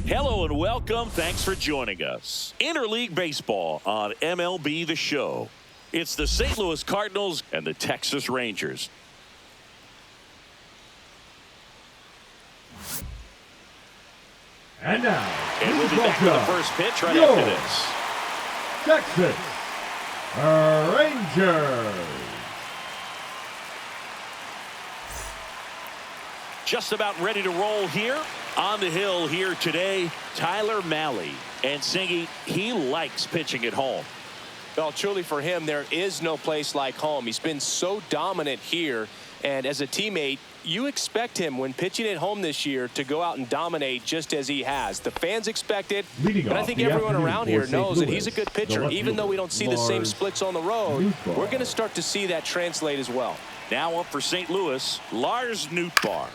Hello and welcome. Thanks for joining us. Interleague Baseball on MLB The Show. It's the St. Louis Cardinals and the Texas Rangers. And now, we'll be back to the first pitch right after this. Texas Rangers. Just about ready to roll here. On the hill here today, Tyler Mahle. And Singy, he likes pitching at home. Well, truly for him, there is no place like home. He's been so dominant here. And as a teammate, you expect him when pitching at home this year to go out and dominate just as he has. The fans expect it, but I think everyone around here knows that he's a good pitcher. Even though we don't see the same splits on the road, we're going to start to see that translate as well. Now up for St. Louis, Lars Nootbaar.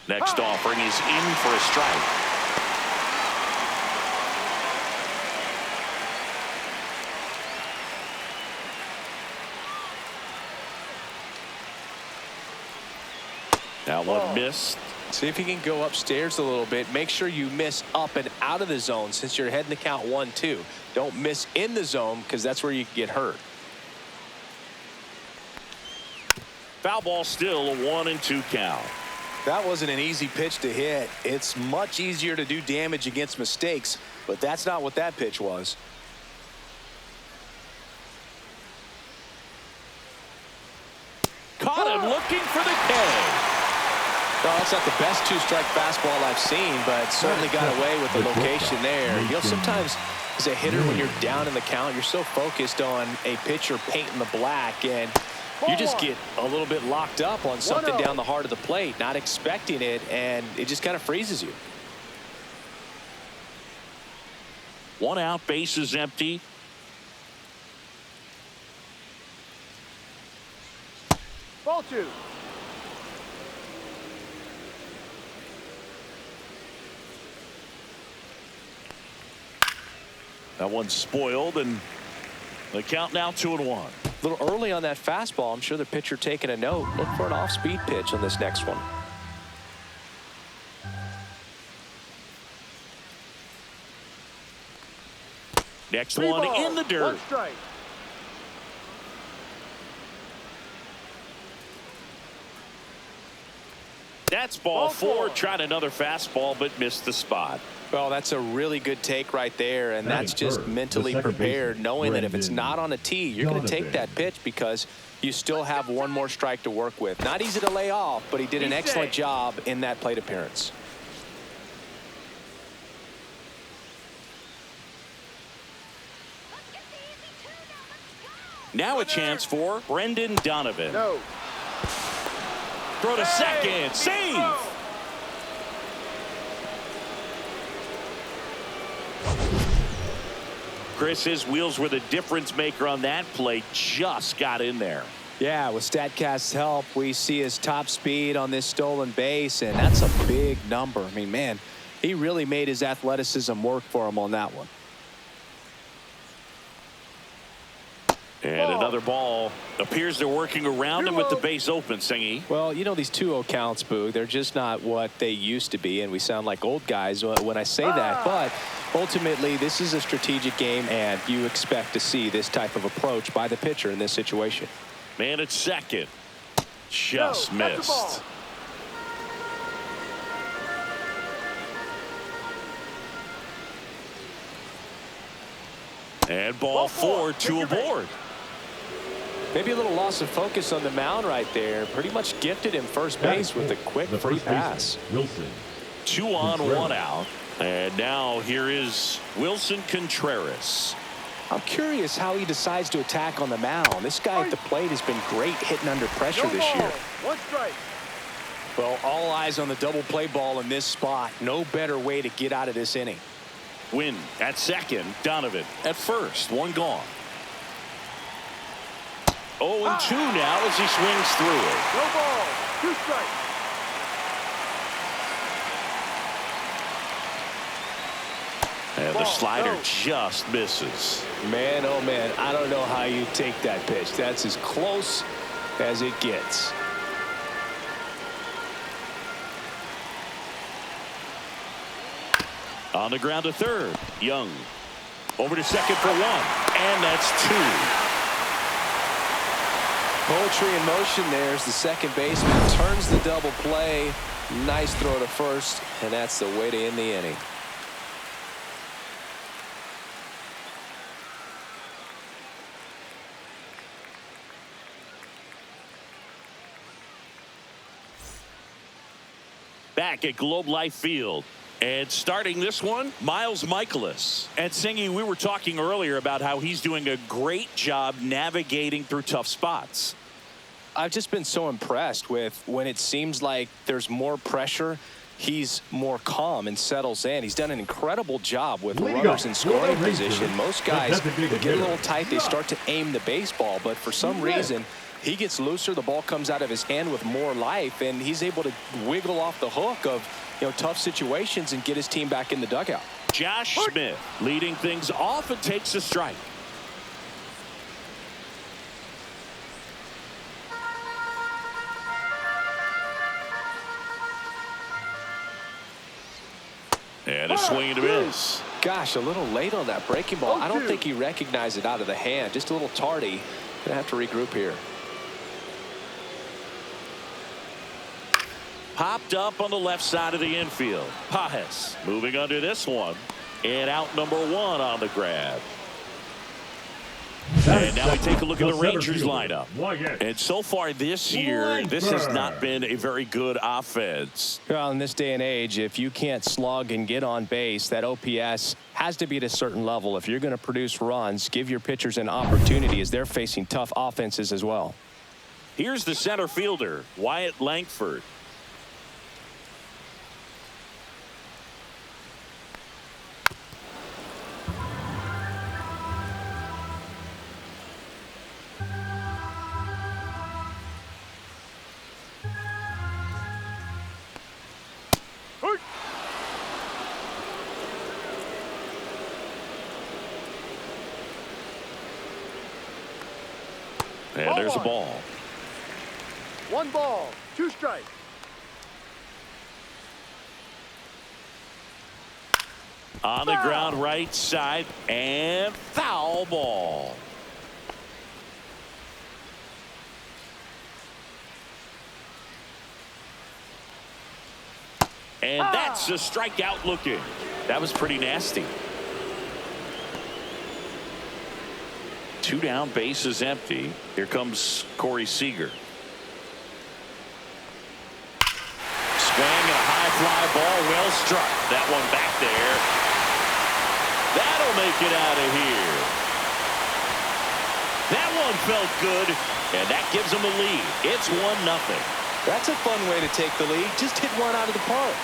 Next offering is in for a strike. That one missed. See if you can go upstairs a little bit. Make sure you miss up and out of the zone since you're heading to count 1-2. Don't miss in the zone because that's where you can get hurt. Foul ball still, a 1-2 count. That wasn't an easy pitch to hit. It's much easier to do damage against mistakes, but that's not what that pitch was. Caught him looking for the K. Well, that's not the best two-strike fastball I've seen, but certainly got away with the location there. You know, sometimes as a hitter, when you're down in the count, you're so focused on a pitcher painting the black, and you just get a little bit locked up on something down the heart of the plate, not expecting it, and it just kind of freezes you. 1 out, base is empty. Ball 2. That one's spoiled, and the count now 2-1. A little early on that fastball. I'm sure the pitcher taking a note. Look for an off-speed pitch on this next one. Next one in the dirt. 1 strike. That's ball 4. Tried another fastball, but missed the spot. Well, that's a really good take right there, and that's just mentally prepared, knowing that if it's not on a tee, you're going to take that pitch because you still have one more strike to work with. Not easy to lay off, but he did an excellent job in that plate appearance. Now a chance for Brendan Donovan. No. Throw to second. Save. Chris, his wheels were the difference maker on that play. Just got in there. Yeah, with StatCast's help, we see his top speed on this stolen base, and that's a big number. I mean, man, he really made his athleticism work for him on that one. And another ball. Appears they're working around him with the base open, Singy. Well, you know, these 2-0 counts, Boog, they're just not what they used to be, and we sound like old guys when I say that. But ultimately, this is a strategic game, and you expect to see this type of approach by the pitcher in this situation. Man at second. Just missed. And ball 4, 2 aboard. Maybe a little loss of focus on the mound right there. Pretty much gifted him first base with a quick free pass. 2 on, 1 out. And now here is Wilson Contreras. I'm curious how he decides to attack on the mound. This guy at the plate has been great hitting under pressure this year. 1 strike. Well, all eyes on the double play ball in this spot. No better way to get out of this inning. Win at second. Donovan at first. 1 gone. 0-2 now as he swings through it. No ball. 2 strikes. And the Ball, slider go. just misses. Man, oh man, I don't know how you take that pitch. That's as close as it gets. On the ground to third. Young. Over to second for one. And that's two. Poetry in motion there as the second baseman turns the double play. Nice throw to first, and that's the way to end the inning. Back at Globe Life Field. And starting this one, Miles Michaelis. And Singy, we were talking earlier about how he's doing a great job navigating through tough spots. I've just been so impressed with when it seems like there's more pressure, he's more calm and settles in. He's done an incredible job with runners in scoring position. Most guys get a little tight, they start to aim the baseball, but for some reason he gets looser, the ball comes out of his hand with more life, and he's able to wiggle off the hook of tough situations and get his team back in the dugout. Josh Smith leading things off and takes a strike. And a swing and a miss. Gosh, a little late on that breaking ball. I don't think he recognized it out of the hand. Just a little tardy. Gonna have to regroup here. Popped up on the left side of the infield. Pajes moving under this one. And out number one on the grab. And now we take a look at the Rangers lineup. And so far this year, this has not been a very good offense. Well, in this day and age, if you can't slug and get on base, that OPS has to be at a certain level. If you're going to produce runs, give your pitchers an opportunity as they're facing tough offenses as well. Here's the center fielder, Wyatt Langford. And there's a ball. 1 ball, 2 strikes. On the ground right side and foul ball. And that's a strikeout looking. That was pretty nasty. 2 down, bases empty. Here comes Corey Seager. Swing and a high fly ball, well struck. That one back there. That'll make it out of here. That one felt good, and that gives them a lead. It's 1-0. That's a fun way to take the lead. Just hit one out of the park.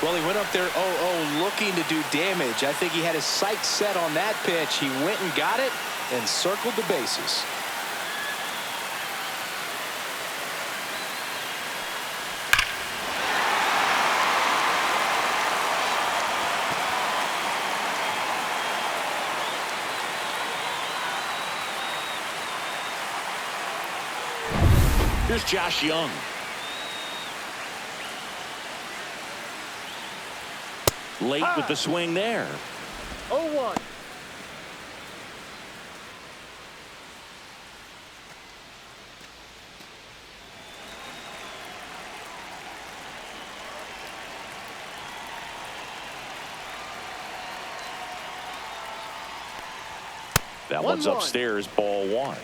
Well, he went up there 0-0 looking to do damage. I think he had his sights set on that pitch. He went and got it and circled the bases. Here's Josh Young. Late with the swing there. 0-1. That one's 1-1. upstairs, ball 1.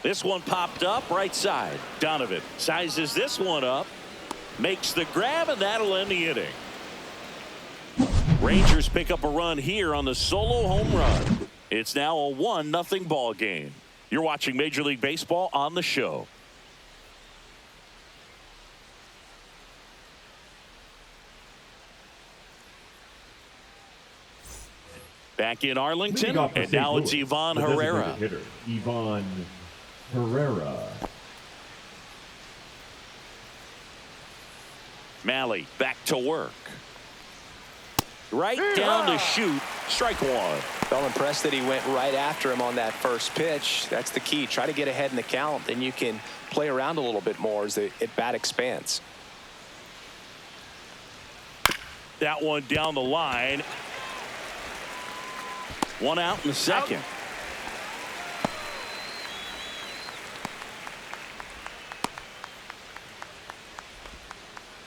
This one popped up right side. Donovan sizes this one up, makes the grab, and that'll end the inning. Rangers pick up a run here on the solo home run. It's now a 1-0 ball game. You're watching Major League Baseball on the show. Back in Arlington, and now it's Ivan Herrera. Hitter, Ivan Herrera. Malley back to work. Right down to shoot. Strike one. Well, impressed that he went right after him on that first pitch. That's the key. Try to get ahead in the count. Then you can play around a little bit more as the at-bat expands. That one down the line. One out in the second.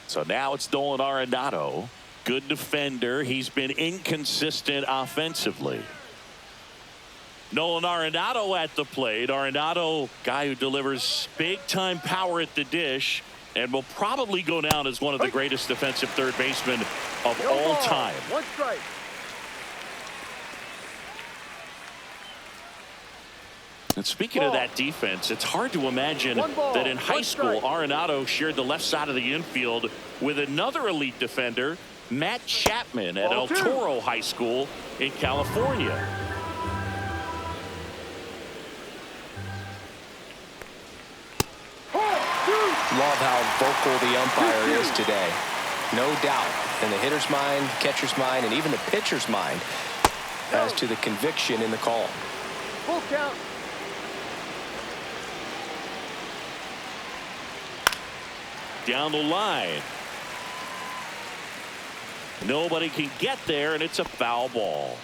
So now it's Nolan Arenado. Good defender. He's been inconsistent offensively. Nolan Arenado at the plate. Arenado, guy who delivers big-time power at the dish and will probably go down as one of the greatest defensive third basemen of all time. One strike. And speaking of that defense, it's hard to imagine that in high school, Arenado shared the left side of the infield with another elite defender, Matt Chapman, at El Toro High School in California. Love how vocal the umpire is today. No doubt in the hitter's mind, catcher's mind, and even the pitcher's mind as to the conviction in the call. Full count. Down the line. Nobody can get there, and it's a foul ball.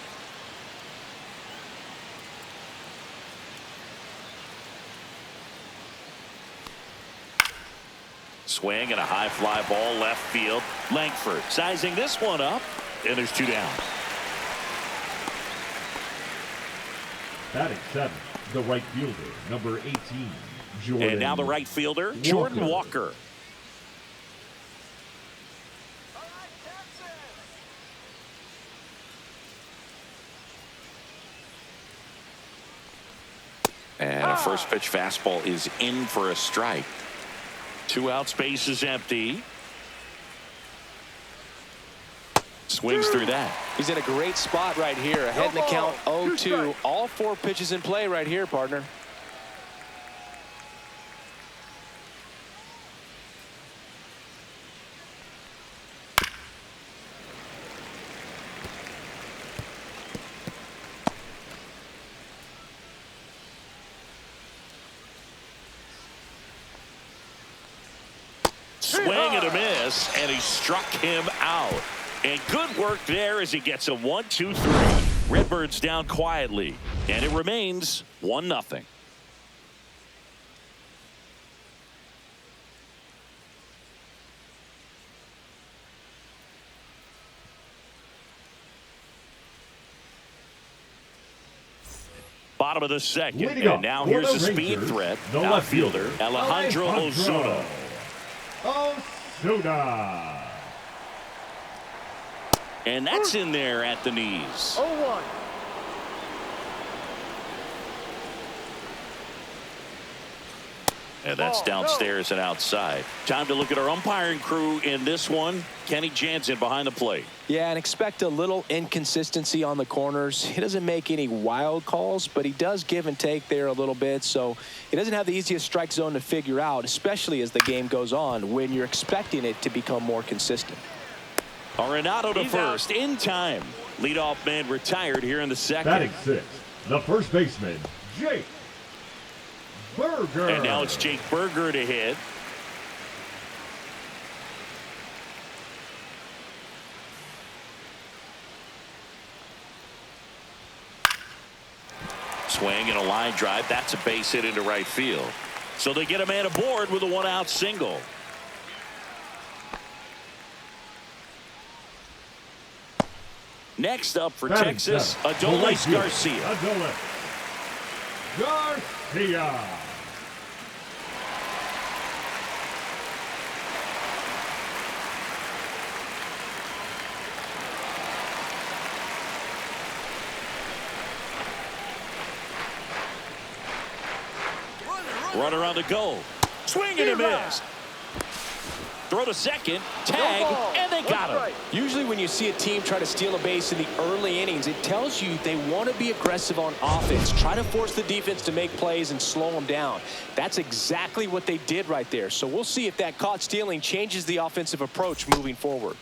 Swing and a high fly ball left field. Langford sizing this one up, and there's two down. Batting seventh, the right fielder, number 18, Jordan. And now the right fielder, Jordan Walker. And a first pitch fastball is in for a strike. 2 out, space is empty. Swings through that. He's in a great spot right here. Ahead in the count 0-2. All 4 pitches in play right here, partner. Swing and a miss, and he struck him out. And good work there as he gets a 1-2-3. Redbirds down quietly, and it remains 1-0. Bottom of the second, and now here's the speed threat. Outfielder Alejandro Ozuna. Ozuna. And that's in there at the knees. 0-1. And that's downstairs and outside. Time to look at our umpiring crew in this one. Kenny Jansen behind the plate. Yeah, and expect a little inconsistency on the corners. He doesn't make any wild calls, but he does give and take there a little bit. So he doesn't have the easiest strike zone to figure out, especially as the game goes on when you're expecting it to become more consistent. Arenado to first in time. Leadoff man retired here in the second. Batting sixth, the first baseman, Jake Burger. And now it's Jake Burger to hit. Swing and a line drive. That's a base hit into right field. So they get a man aboard with a 1-out single. Next up for Texas, Adolis Garcia. Adolis Garcia. Runner on the go. Swing and a miss. Throw to second. Tag. And they got him. Usually when you see a team try to steal a base in the early innings, it tells you they want to be aggressive on offense. Try to force the defense to make plays and slow them down. That's exactly what they did right there. So we'll see if that caught stealing changes the offensive approach moving forward.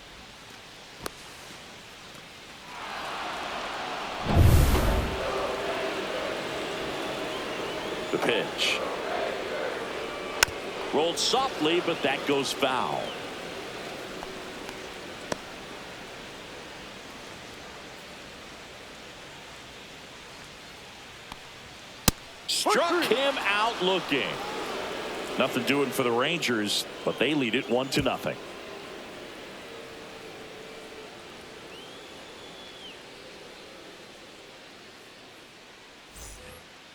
The pitch. Rolled softly, but that goes foul. Struck him out looking. Nothing doing for the Rangers, but they lead it 1-0.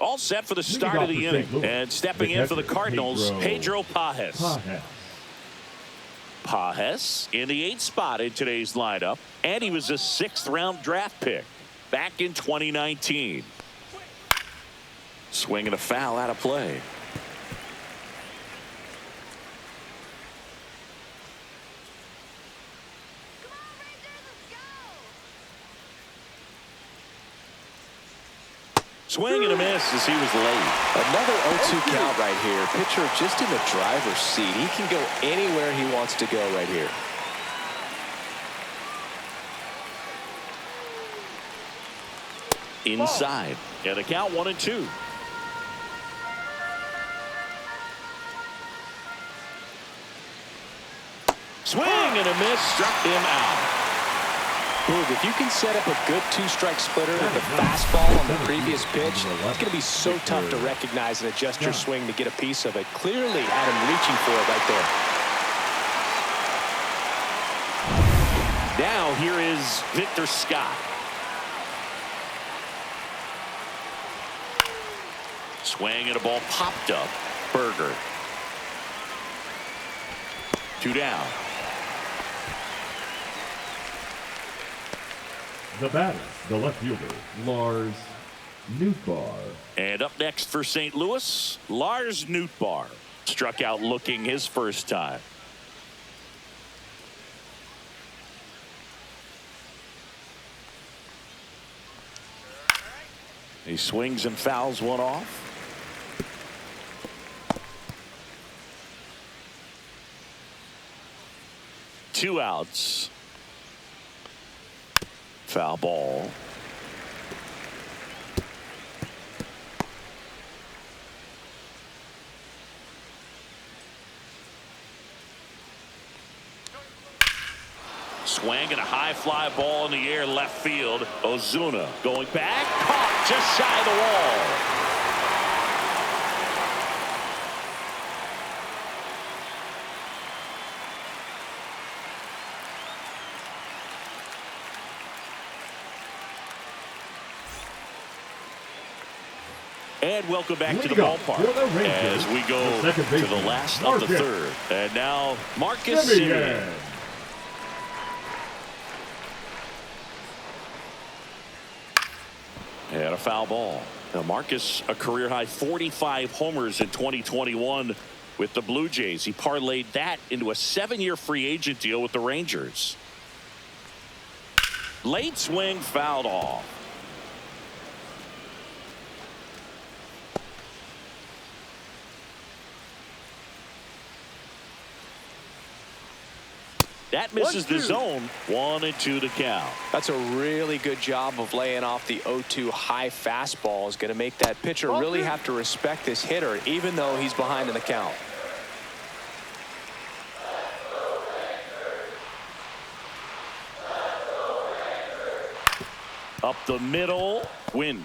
All set for the start of the inning. And stepping in for the Cardinals, Pedro Pages. Pages in the 8th spot in today's lineup. And he was a 6th-round draft pick back in 2019. Swing and a foul out of play. Swing and a miss as he was late. Another 0-2 count right here. Pitcher just in the driver's seat. He can go anywhere he wants to go right here. Inside. And the count 1-2. Swing and a miss. Struck him out. If you can set up a good 2-strike splitter with a fastball on the previous pitch, it's going to be so tough to recognize and adjust your swing to get a piece of it. Clearly had him reaching for it right there. Now here is Victor Scott. Swing and a ball popped up. Berger. 2 down. The batter, the left fielder, Lars Nootbaar. And up next for St. Louis, Lars Nootbaar. Struck out looking his first time. He swings and fouls one off. Two outs. Foul ball. Swing and a high fly ball in the air left field. Ozuna going back. Caught just shy of the wall. And welcome back to the ballpark as we go to the last of the third. And now Marcus Semien. And a foul ball. Now Marcus, a career-high 45 homers in 2021 with the Blue Jays. He parlayed that into a 7-year free agent deal with the Rangers. Late swing fouled off. That misses the zone. 1-2 to count. That's a really good job of laying off the 0-2 high fastball. Is going to make that pitcher really have to respect this hitter, even though he's behind in the count. Up the middle. Win.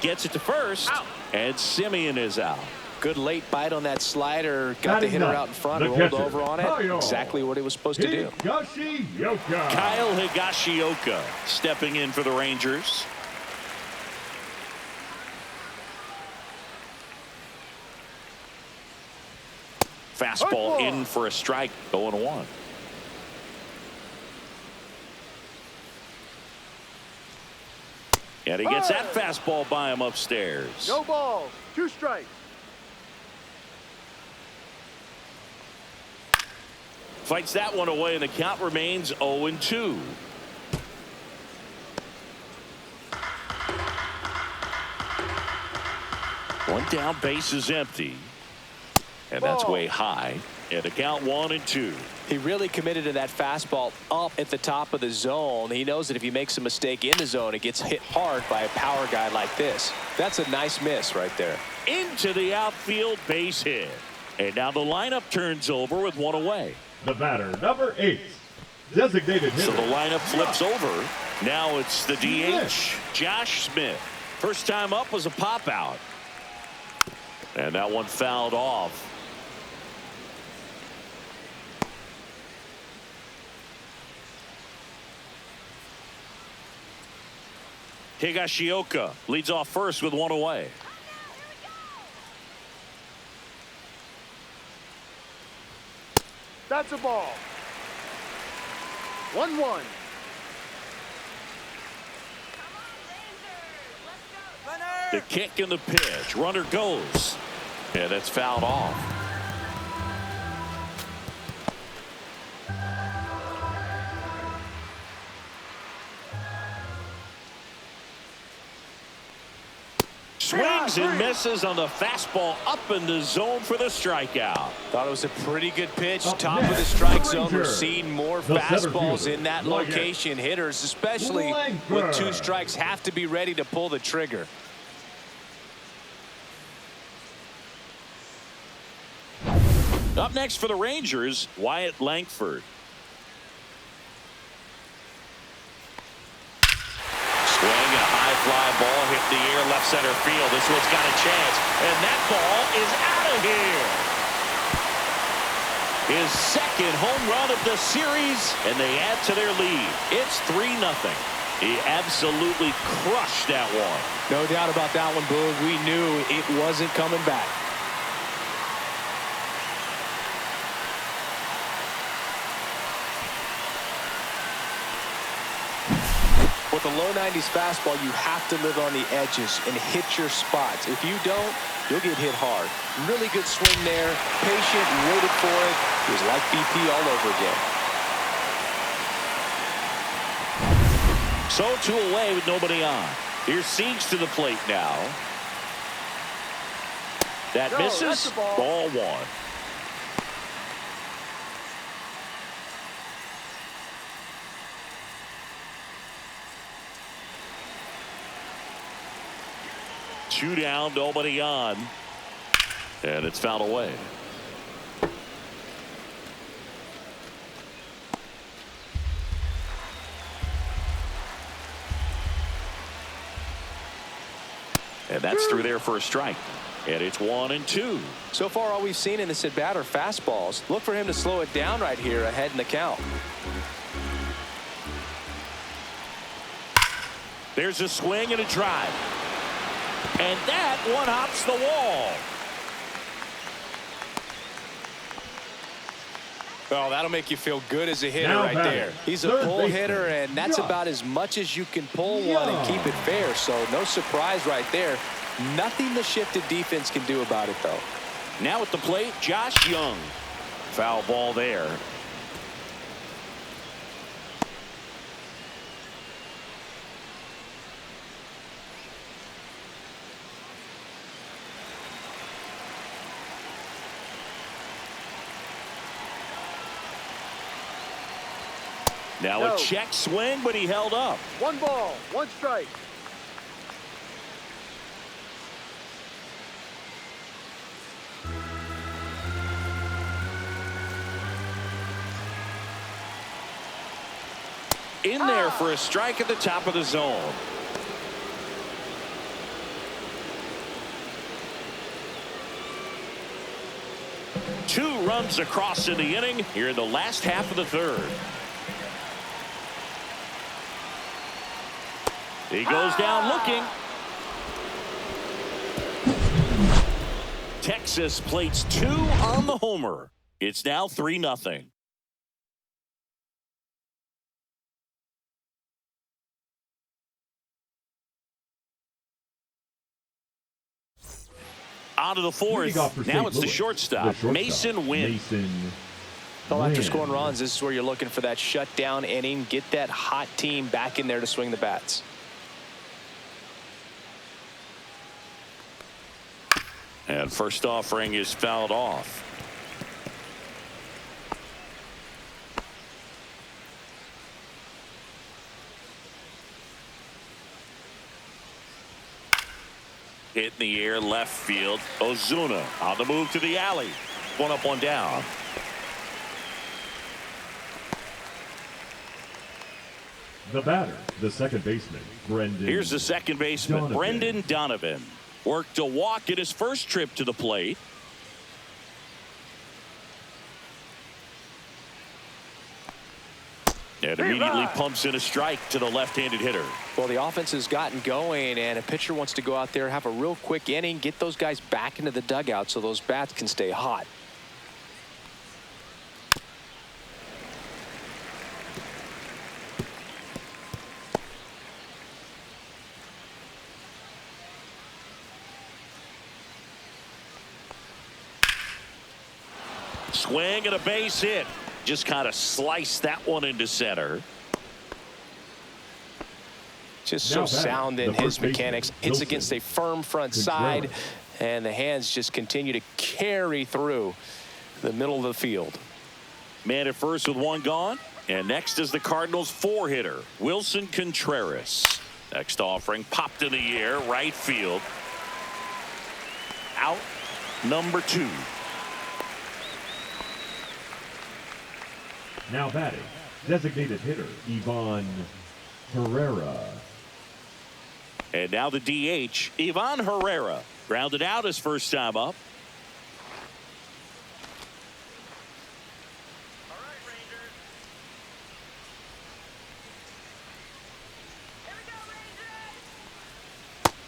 Gets it to first. Out. And Semien is out. Good late bite on that slider. Got the hitter out in front, rolled over on it. Exactly what he was supposed to do. Kyle Higashioka stepping in for the Rangers. Fastball in for a strike. 0-1. And he gets that fastball by him upstairs. No ball. 2 strikes. Fights that one away, and the count remains 0-2. One down, base is empty. And that's way high. And the count 1-2. He really committed to that fastball up at the top of the zone. He knows that if he makes a mistake in the zone, it gets hit hard by a power guy like this. That's a nice miss right there. Into the outfield, base hit. And now the lineup turns over with one away. The batter, number 8, designated hitter. So the lineup flips over. Now it's the DH, Josh Smith. First time up was a pop out. And that one fouled off. Higashioka leads off first with one away. That's a ball. 1-1. The kick and the pitch. Runner goes. And it's fouled off. Swings and misses on the fastball up in the zone for the strikeout. Thought it was a pretty good pitch. Top next, of the strike zone. Ranger. We're seeing more The center fastballs fielder, in that location. Hitters, especially with 2 strikes, have to be ready to pull the trigger. Up next for the Rangers, Wyatt Langford. Swing and a high fly ball hit the air left center field. This one's got a chance, and that ball is out of here. His second home run of the series, and they add to their lead. It's 3-0. He absolutely crushed that one. No doubt about that one, Boog. We knew it wasn't coming back. With a low 90s fastball, you have to live on the edges and hit your spots. If you don't, you'll get hit hard. Really good swing there. Patient, waited for it. It was like BP all over again. So 2 away with nobody on. Here's Siege to the plate now. That misses. Ball 1. Two down, nobody on. And it's fouled away. And that's through there for a strike. And it's 1-2. So far, all we've seen in this at bat are fastballs. Look for him to slow it down right here ahead in the count. There's a swing and a drive. And that one hops the wall. Oh, that'll make you feel good as a hitter Now right batting, there. He's a third pull baseman, hitter, and that's Young. about as much as you can pull one and keep it fair. So no surprise right there. Nothing the shifted defense can do about it, though. Now at the plate, Josh Young. Foul ball there. Now a check swing, but he held up. 1 ball, 1 strike. In there for a strike at the top of the zone. Two runs across in the inning here in the last half of the 3rd. He goes down looking. Texas plates 2 on the homer. It's now 3-0. On to the 4th. Now it's the shortstop, Mason Wynn. Mason Well, after win. scoring runs, this is where you're looking for that shutdown inning. Get that hot team back in there to swing the bats. And first offering is fouled off. Hit in the air left field. Ozuna on the move to the alley. One up, one down. The batter, the second baseman, Brendan. Here's the second baseman, Donovan. Brendan Donovan. Worked a walk in his first trip to the plate. And immediately pumps in a strike to the left-handed hitter. Well, the offense has gotten going, and a pitcher wants to go out there, have a real quick inning, get those guys back into the dugout so those bats can stay hot. Swing and a base hit. Just kind of sliced that one into center. Just so sound in his mechanics. Hits against a firm front side, and the hands just continue to carry through the middle of the field. Man at first with one gone. And next is the Cardinals' four-hitter, Wilson Contreras. Next offering popped in the air, right field. Out number 2. Now batting, designated hitter, Ivan Herrera. And now the DH, Ivan Herrera. Grounded out his first time up.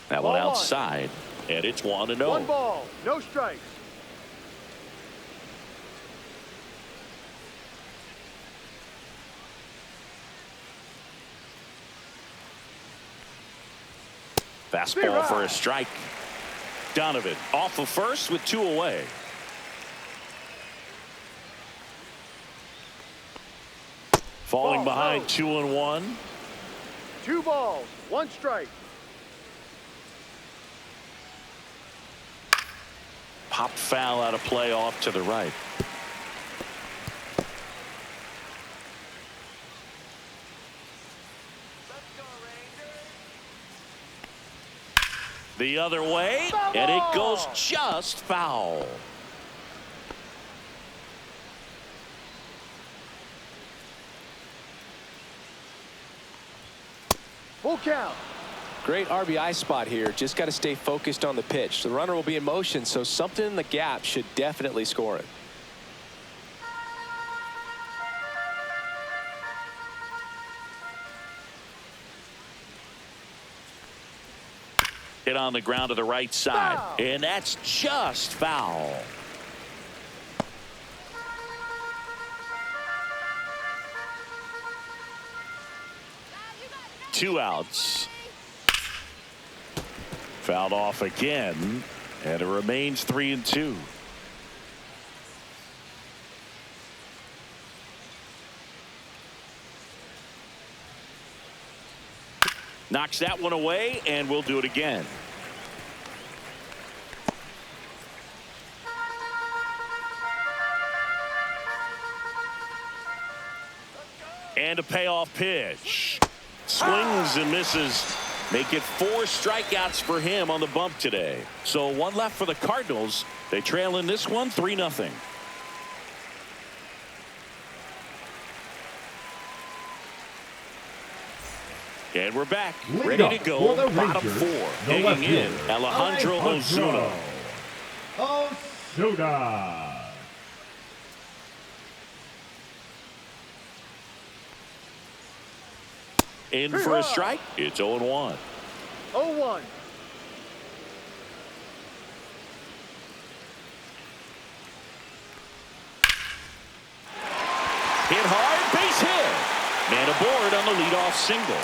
That one outside, and it's 1-0. 1 ball, no strikes. Fastball for a strike. Donovan off of first with 2 away. Falling behind 2-1. 2 balls, 1 strike. Popped foul out of play off to the right. The other way, and it goes just foul. Full count. Great RBI spot here. Just got to stay focused on the pitch. The runner will be in motion, so something in the gap should definitely score it. Hit on the ground to the right side, and that's just foul. Two outs. Fouled off again, and it remains 3-2. Knocks that one away, and we'll do it again. And a payoff pitch. Swings and misses. Make it 4 strikeouts for him on the bump today. So 1 left for the Cardinals. They trail in this one 3-0. And we're back, ready to go. Bottom 4, hanging in Alejandro Ozuna. Ozuna. In for a strike. It's 0-1. 0-1. Hit hard, base hit. Man aboard on the leadoff single.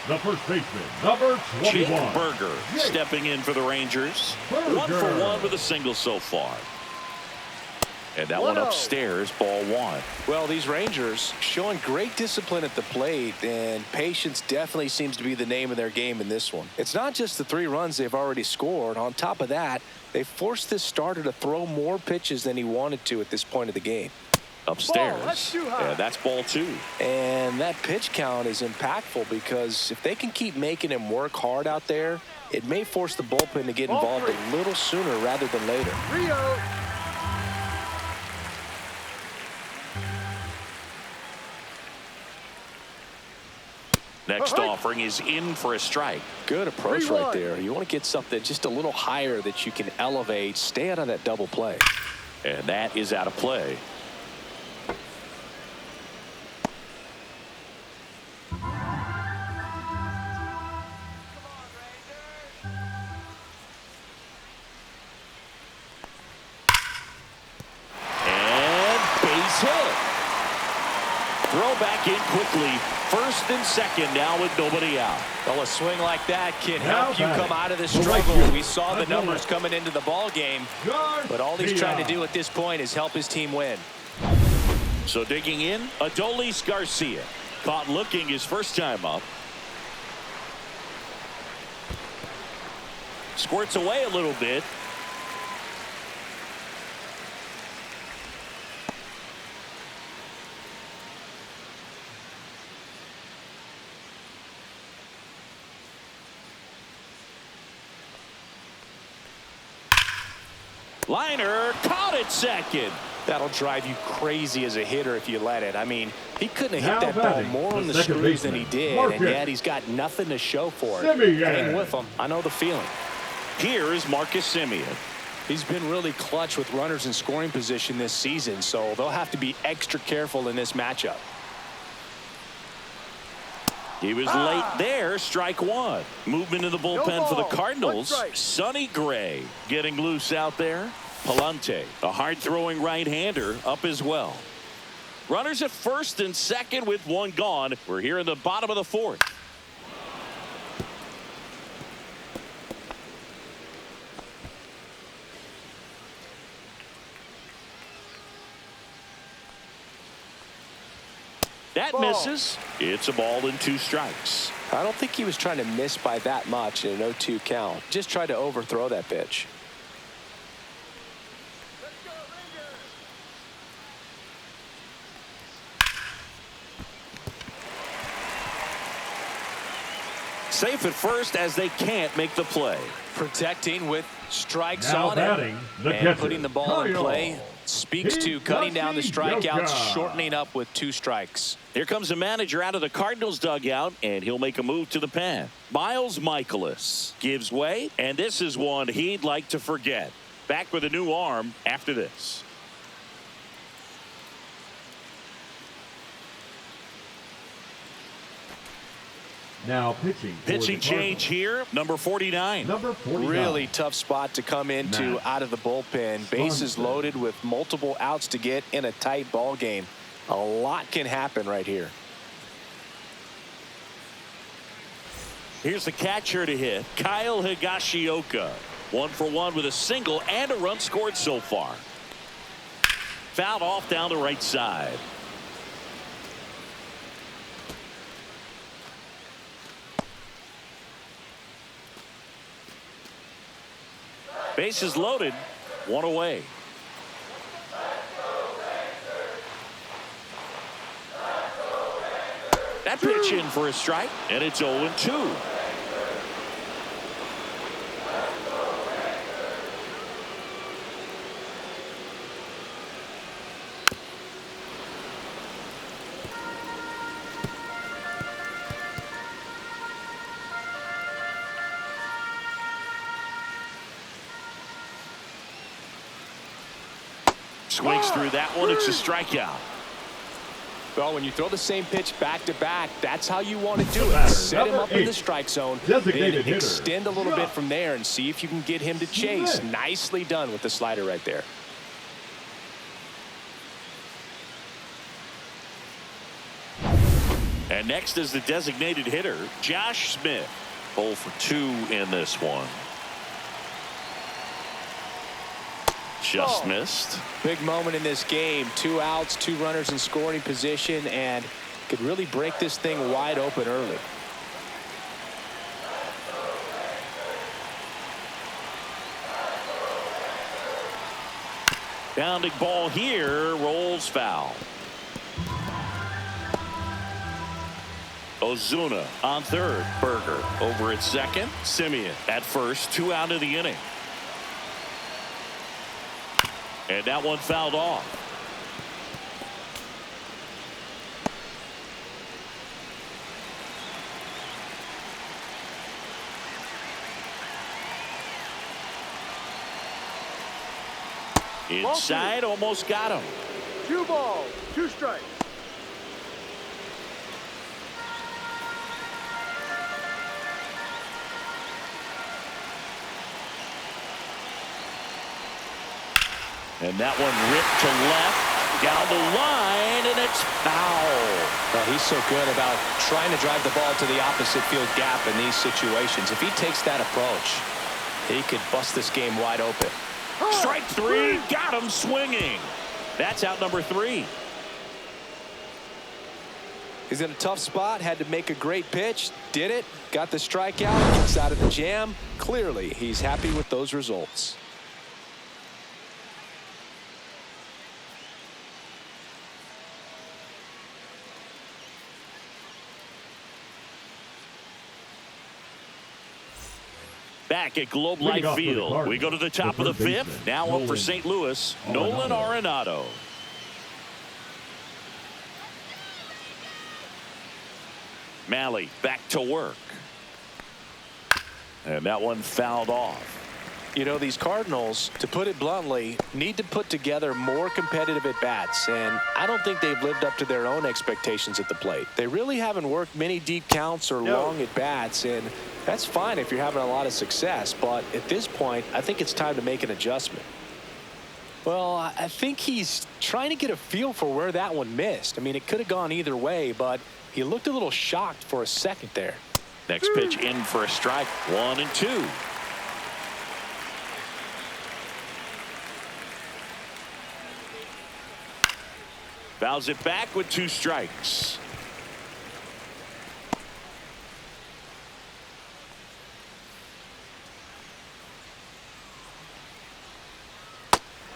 the first baseman, number 21. Jake Berger stepping in for the Rangers. Berger. 1 for 1 with a single so far. And that one upstairs, ball 1. Well, these Rangers showing great discipline at the plate, and patience definitely seems to be the name of their game in this one. It's not just the 3 runs they've already scored. On top of that, they forced this starter to throw more pitches than he wanted to at this point of the game. Upstairs. Ball, that's too high. And that's ball 2. And that pitch count is impactful because if they can keep making him work hard out there, it may force the bullpen to get involved a little sooner rather than later. Rio. Next offering is in for a strike. Good approach 3-1. right there. You want to get something just a little higher that you can elevate. Stay out of that double play. And that is out of play. And base hit. Throw back in quickly. First and second now with nobody out. Well, a swing like that can Now help you batting, come out of the the right struggle. field, We saw the left numbers field. coming into the ball game, but all he's trying to do at this point is help his team win. So digging in, Adolis Garcia. Caught looking his first time up. Squirts away a little bit. Liner caught it second. That'll drive you crazy as a hitter if you let it. I mean, he couldn't Now have hit that ball batting, more the on the second screws than he baseman, did, Marcus. and yet he's got nothing to show for it. Semien. Hang with him. I know the feeling. Here is Marcus Semien. He's been really clutch with runners in scoring position this season, so they'll have to be extra careful in this matchup. He was late there. Strike 1. Movement in the bullpen for the ball, Cardinals. 1 strike. Sonny Gray getting loose out there. Palante, a hard-throwing right-hander, up as well. Runners at first and second with 1 gone. We're here in the bottom of the 4th. That Ball. misses. It's a ball and 2 strikes. I don't think he was trying to miss by that much in an 0-2 count. Just tried to overthrow that pitch. Safe at first as they can't make the play. Protecting with strikes Now on batting, it. the And catcher, putting the ball in Kyle. play speaks to cutting down the strikeouts, shortening up with 2 strikes. Here comes the manager out of the Cardinals dugout, and he'll make a move to the pen. Miles Michaelis gives way, and this is one he'd like to forget. Back with a new arm after this. Now pitching. for Pitching the change here, number 49. Number 49. Really tough spot to come into Matt out of the bullpen. Bases Swanson. loaded with multiple outs to get in a tight ball game. A lot can happen right here. Here's the catcher to hit, Kyle Higashioka. 1 for 1 with a single and a run scored so far. Fouled off down the right side. Bases loaded, 1 away. That pitch in for a strike, and it's 0-2. Swings through that one. It's a strikeout. Well, when you throw the same pitch back to back, that's how you want to do batter, it. Set him number up in the 8, strike zone, designated then hitter, extend a little bit Chuck from there and see if you can get him to chase. Smith. Nicely done with the slider right there. And next is the designated hitter, Josh Smith. 0 for 2 in this one. Just missed. Big moment in this game. 2 outs, 2 runners in scoring position, and could really break this thing wide open early. Bounding ball here, rolls foul. Ozuna on third. Berger over at second. Simeon at first. 2 out of the inning. And that one fouled off. Inside, almost got him. 2 balls, 2 strikes. And that one ripped to left, down the line, and it's foul. Well, he's so good about trying to drive the ball to the opposite field gap in these situations. If he takes that approach, he could bust this game wide open. Strike 3, got him swinging. That's out number 3. He's in a tough spot, had to make a great pitch, did it, got the strikeout, gets out of the jam. Clearly, he's happy with those results. Back at Globe Life Field, we go to the top of the 5th. Now up for St. Louis, Nolan Arenado. Malley back to work. And that one fouled off. You know, these Cardinals, to put it bluntly, need to put together more competitive at-bats, and I don't think they've lived up to their own expectations at the plate. They really haven't worked many deep counts or long at-bats, and that's fine if you're having a lot of success, but at this point, I think it's time to make an adjustment. Well, I think he's trying to get a feel for where that one missed. I mean, it could have gone either way, but he looked a little shocked for a second there. Next pitch in for a strike, 1-2. Fouls it back with 2 strikes.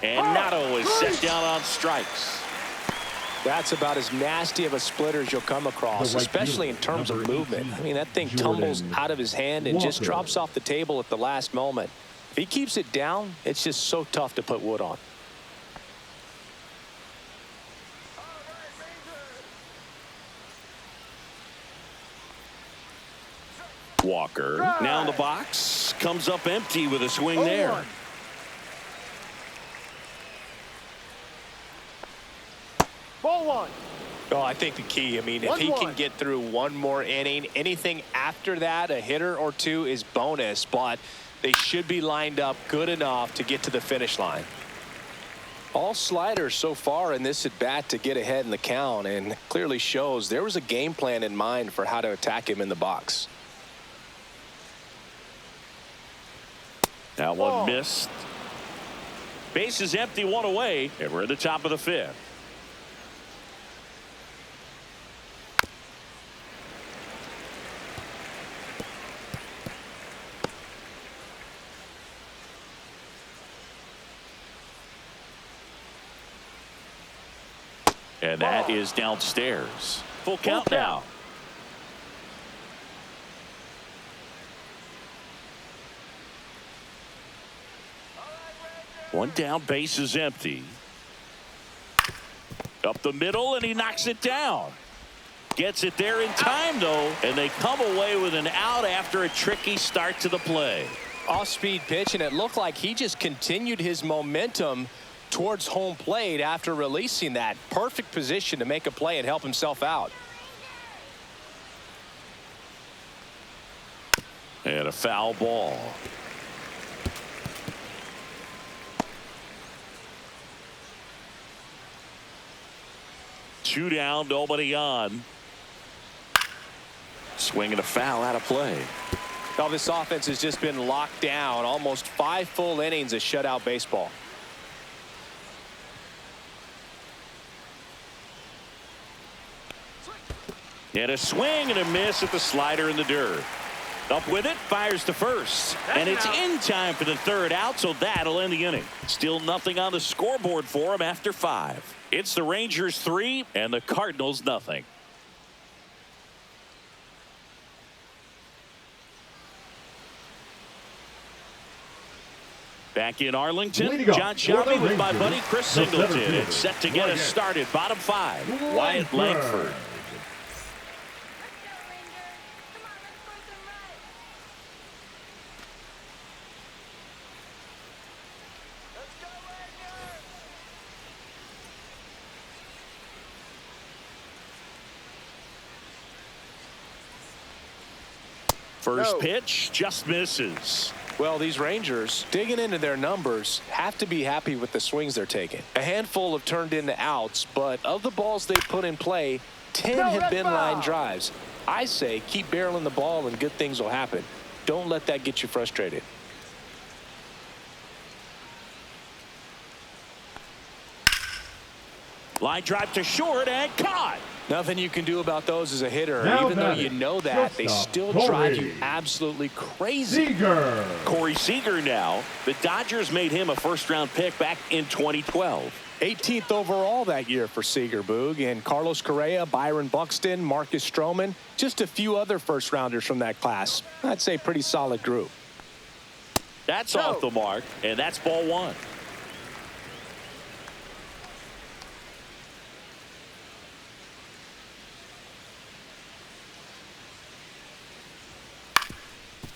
And Nato is set down on strikes. That's about as nasty of a splitter as you'll come across, especially in terms of movement. I mean, that thing tumbles out of his hand and just drops off the table at the last moment. If he keeps it down, it's just so tough to put wood on. Walker now in the box, comes up empty with a swing there. Ball 1. Oh, I think the key, I mean, if he can get through one more inning, anything after that, a hitter or 2 is bonus, but they should be lined up good enough to get to the finish line. All sliders so far in this at bat to get ahead in the count, and clearly shows there was a game plan in mind for how to attack him in the box. That one missed. Base is empty, 1 away, and we're at the top of the 5th. And that is downstairs. Full count now. One down, base is empty. Up the middle, and he knocks it down. Gets it there in time, though, and they come away with an out after a tricky start to the play. Off-speed pitch, and it looked like he just continued his momentum towards home plate after releasing that. Perfect position to make a play and help himself out. And a foul ball. Two down, nobody on. Swing and a foul out of play. Well, this offense has just been locked down. Almost 5 full innings of shutout baseball. And a swing and a miss at the slider in the dirt. Up with it, fires to first. And it's in time for the 3rd out, so that'll end the inning. Still nothing on the scoreboard for him after 5. It's the Rangers 3 and the Cardinals nothing. Back in Arlington, John Shelby with my buddy Chris Singleton. It's set to get us started. Bottom 5, Wyatt Langford. First pitch just misses. Well, these Rangers, digging into their numbers, have to be happy with the swings they're taking. A handful have turned into outs, but of the balls they put in play, 10 have been line drives. I say keep barreling the ball and good things will happen. Don't let that get you frustrated. Line drive to short and caught. Nothing you can do about those as a hitter. Now Even though you know that, they still drive you absolutely crazy. Seager. Corey Seager now. The Dodgers made him a first-round pick back in 2012. 18th overall that year for Seager, Boog. And Carlos Correa, Byron Buxton, Marcus Stroman, just a few other first-rounders from that class. I'd say pretty solid group. That's off the mark, and that's ball 1.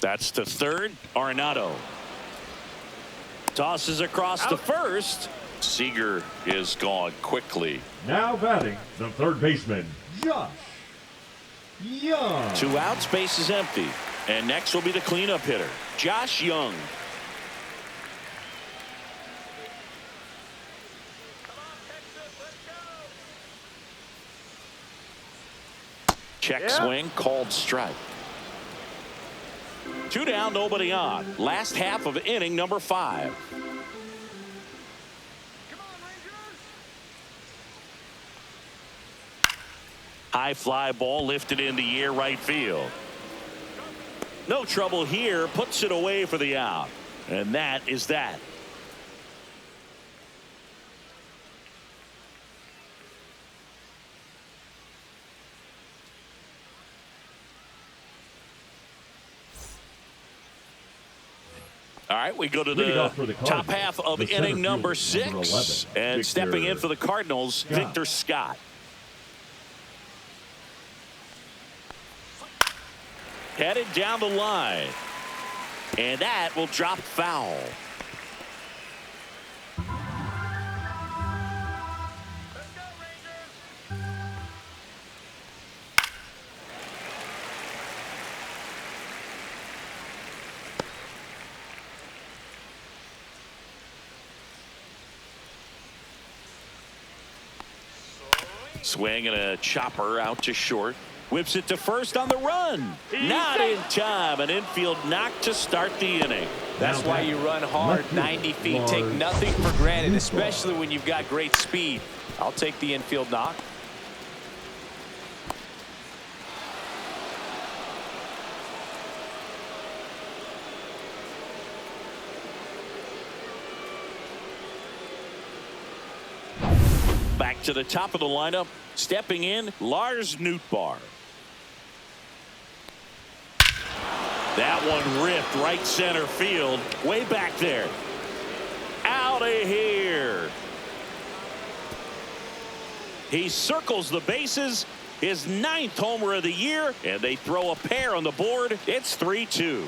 That's to third. Arenado tosses across to first. Seager is gone quickly. Now batting, the 3rd baseman, Josh Young. 2 outs, base is empty. And next will be the cleanup hitter, Josh Young. Check swing, called strike. 2 down, nobody on. Last half of inning number 5. High fly ball lifted in the air right field. No trouble here, puts it away for the out. And that is that. All right, we go to the top half of inning number 6. And stepping in for the Cardinals, Victor Scott. Headed down the line. And that will drop foul. Swing and a chopper out to short. Whips it to first on the run. Not in time. An infield knock to start the inning. That's why you run hard 90 feet. Take nothing for granted, especially when you've got great speed. I'll take the infield knock. Back to the top of the lineup. Stepping in, Lars Nootbaar. That one ripped right center field. Way back there. Out of here. He circles the bases. His 9th homer of the year. And they throw a pair on the board. It's 3-2.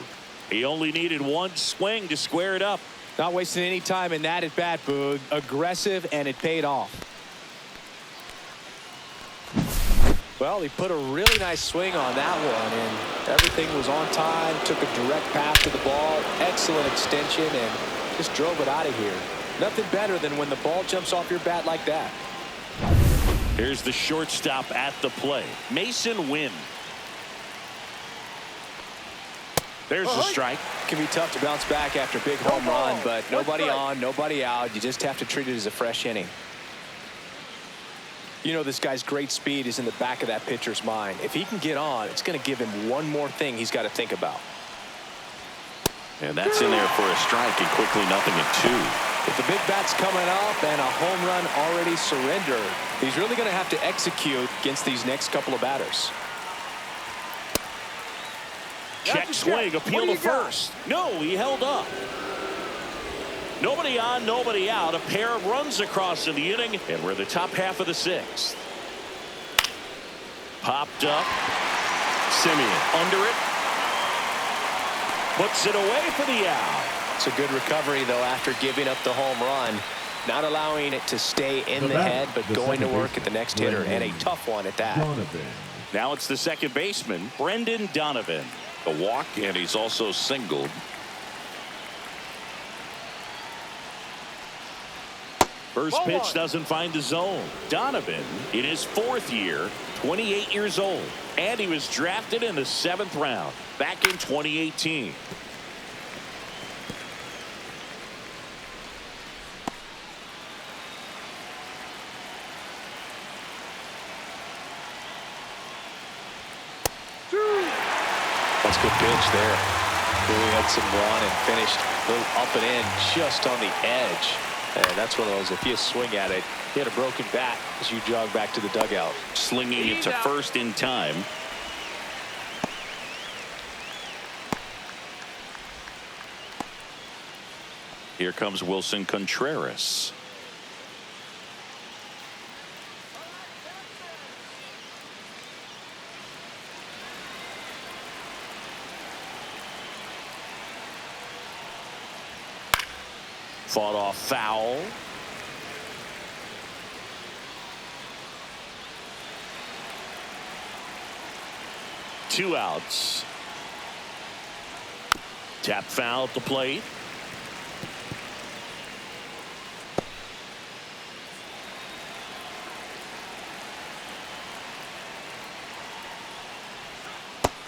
He only needed 1 swing to square it up. Not wasting any time in that at bat, Boog. Aggressive, and it paid off. Well, he put a really nice swing on that one, and everything was on time. Took a direct path to the ball. Excellent extension, and just drove it out of here. Nothing better than when the ball jumps off your bat like that. Here's the shortstop at the plate, Mason Wynn. There's the strike. It can be tough to bounce back after a big home run, but nobody on, nobody out. You just have to treat it as a fresh inning. You know, this guy's great speed is in the back of that pitcher's mind. If he can get on, it's going to give him one more thing he's got to think about. And that's in there for a strike, and quickly 0-2. With the big bats coming up and a home run already surrendered, he's really going to have to execute against these next couple of batters. Check swing, appeal to first. No, he held up. Nobody on, nobody out. A pair of runs across in the inning, and we're in the top half of the 6th. Popped up. Simeon under it. Puts it away for the out. It's a good recovery, though, after giving up the home run. Not allowing it to stay in the head, but going to work at the next hitter, and a tough one at that. Now it's the second baseman, Brendan Donovan. A walk, and he's also singled. First pitch doesn't find the zone. Donovan in his 4th year, 28 years old, and he was drafted in the 7th round back in 2018. That's a good pitch there. Really had some run and finished a little up and in just on the edge. And that's one of those, if you swing at it, hit a broken bat as you jog back to the dugout. Slinging it to first in time. Here comes Wilson Contreras. Fought off foul. Two outs. Tap foul at the plate.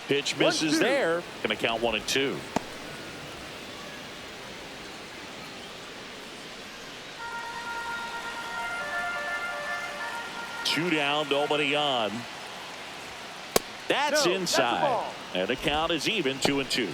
Pitch misses there. Going to count 1-2. Two down, nobody on. That's inside. And the count is even, 2-2.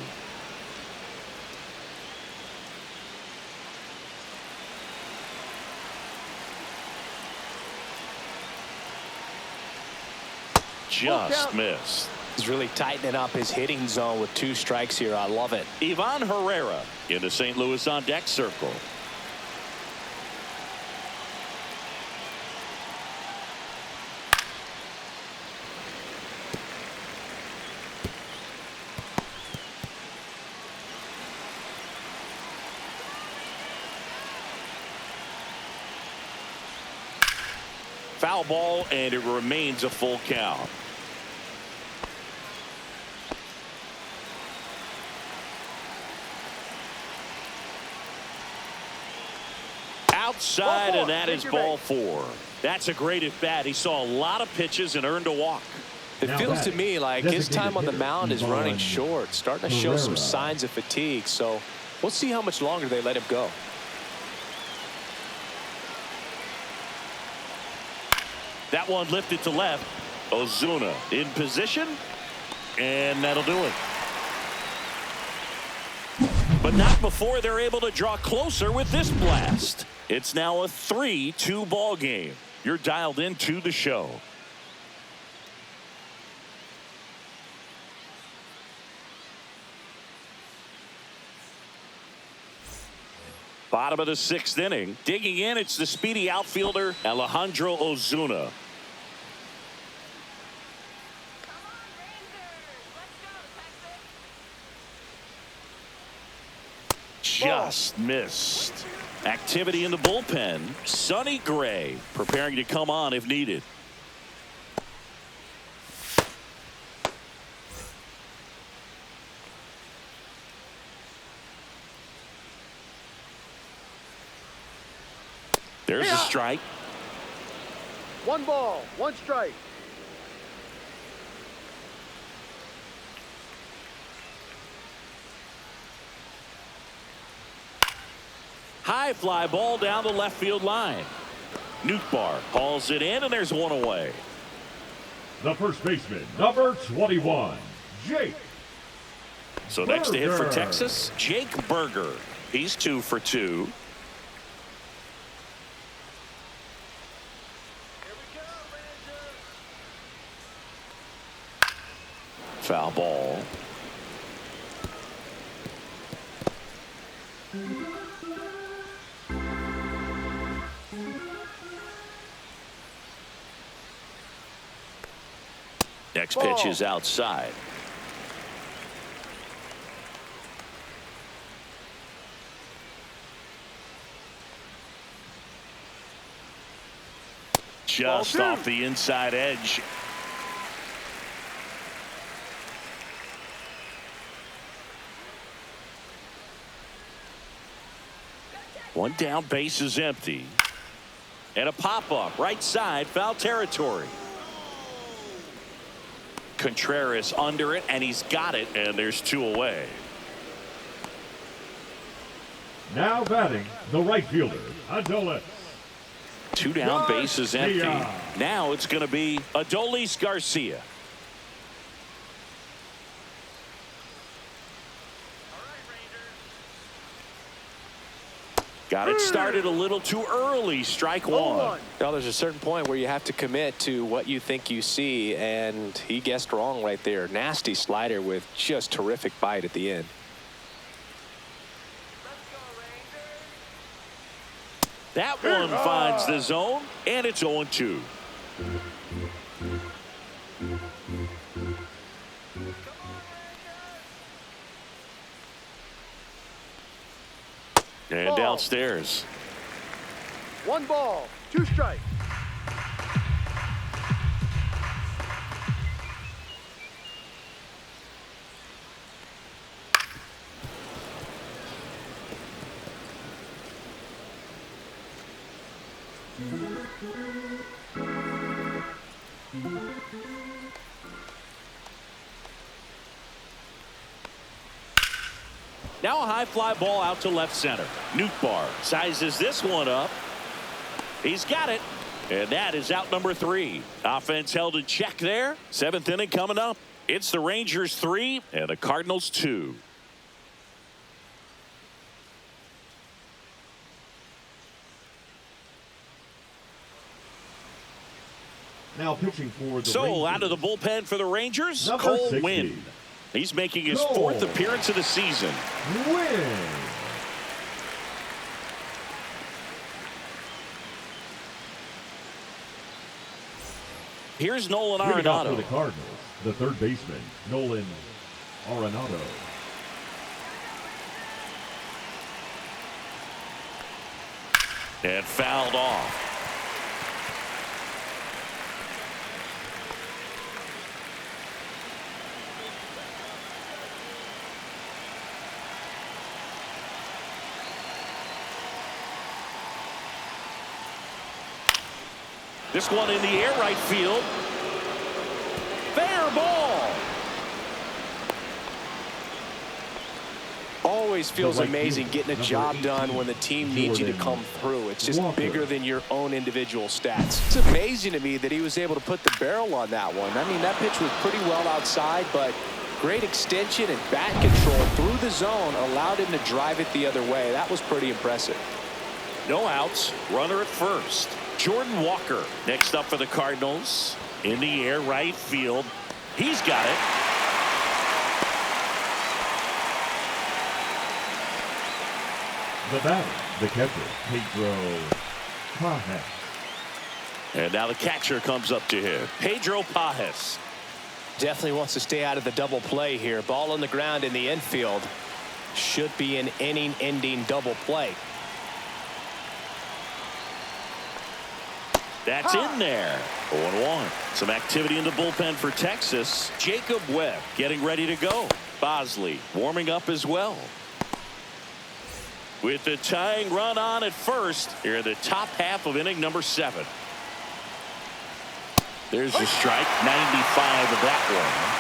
Just missed. He's really tightening up his hitting zone with 2 strikes here. I love it. Ivan Herrera into St. Louis on deck circle. Foul ball, and it remains a full count. Outside, and that is ball 4. That's a great at bat. He saw a lot of pitches and earned a walk. It feels to me like his time on the mound is running short, starting to show some signs of fatigue. So we'll see how much longer they let him go. That one lifted to left. Ozuna in position, and that'll do it. But not before they're able to draw closer with this blast. It's now a 3-2 ball game. You're dialed into the show. Bottom of the 6th inning. Digging in, it's the speedy outfielder, Alejandro Ozuna. Just missed. Activity in the bullpen. Sonny Gray preparing to come on if needed. There's a strike. 1 ball, 1 strike. High fly ball down the left field line. Nootbaar hauls it in, and there's one away. The first baseman, number 21, Jake. So next to hit for Burger. Texas, Jake Burger. He's 2 for 2. Foul ball. Next pitch is outside. Just off the inside edge. One down, base is empty. And a pop-up, right side, foul territory. Contreras under it, and he's got it, and there's 2 away. Now batting, the right fielder, Adolis. 2 down, base is empty. Garcia. Now it's going to be Adolis Garcia. Got it started a little too early. Strike 1. Well, there's a certain point where you have to commit to what you think you see, and he guessed wrong right there. Nasty slider with just terrific bite at the end. That one finds the zone, and it's 0-2. And downstairs. 1 ball, 2 strikes. Now a high fly ball out to left center. Nootbaar sizes this one up. He's got it. And that is out number 3. Offense held in check there. 7th inning coming up. It's the Rangers 3 and the Cardinals 2. Now pitching for the So Rangers. out of the bullpen for the Rangers, Number Cole 60. Winn. He's making his Cole 4th appearance of the season. Win. Here's Nolan Leading off for Arenado. the Cardinals, the third baseman, Nolan Arenado. And fouled off. This one in the air, right field. Fair ball. Always feels right amazing fielder, getting a number job 18, done when the team needs you to Jordan come through. It's just Walker. bigger than your own individual stats. It's amazing to me that he was able to put the barrel on that one. I mean, that pitch was pretty well outside, but great extension and bat control through the zone allowed him to drive it the other way. That was pretty impressive. No outs. Runner at first. Jordan Walker next up for the Cardinals. In the air, right field. He's got it. The batter, the catcher, Pedro Pajes. And now the catcher comes up to him. Pedro Pajes. Definitely wants to stay out of the double play here. Ball on the ground in the infield. Should be an inning-ending double play. That's in there. 0-1. Some activity in the bullpen for Texas. Jacob Webb getting ready to go. Bosley warming up as well. With the tying run on at first, here in the top half of inning number 7. There's the strike. 95 of that one.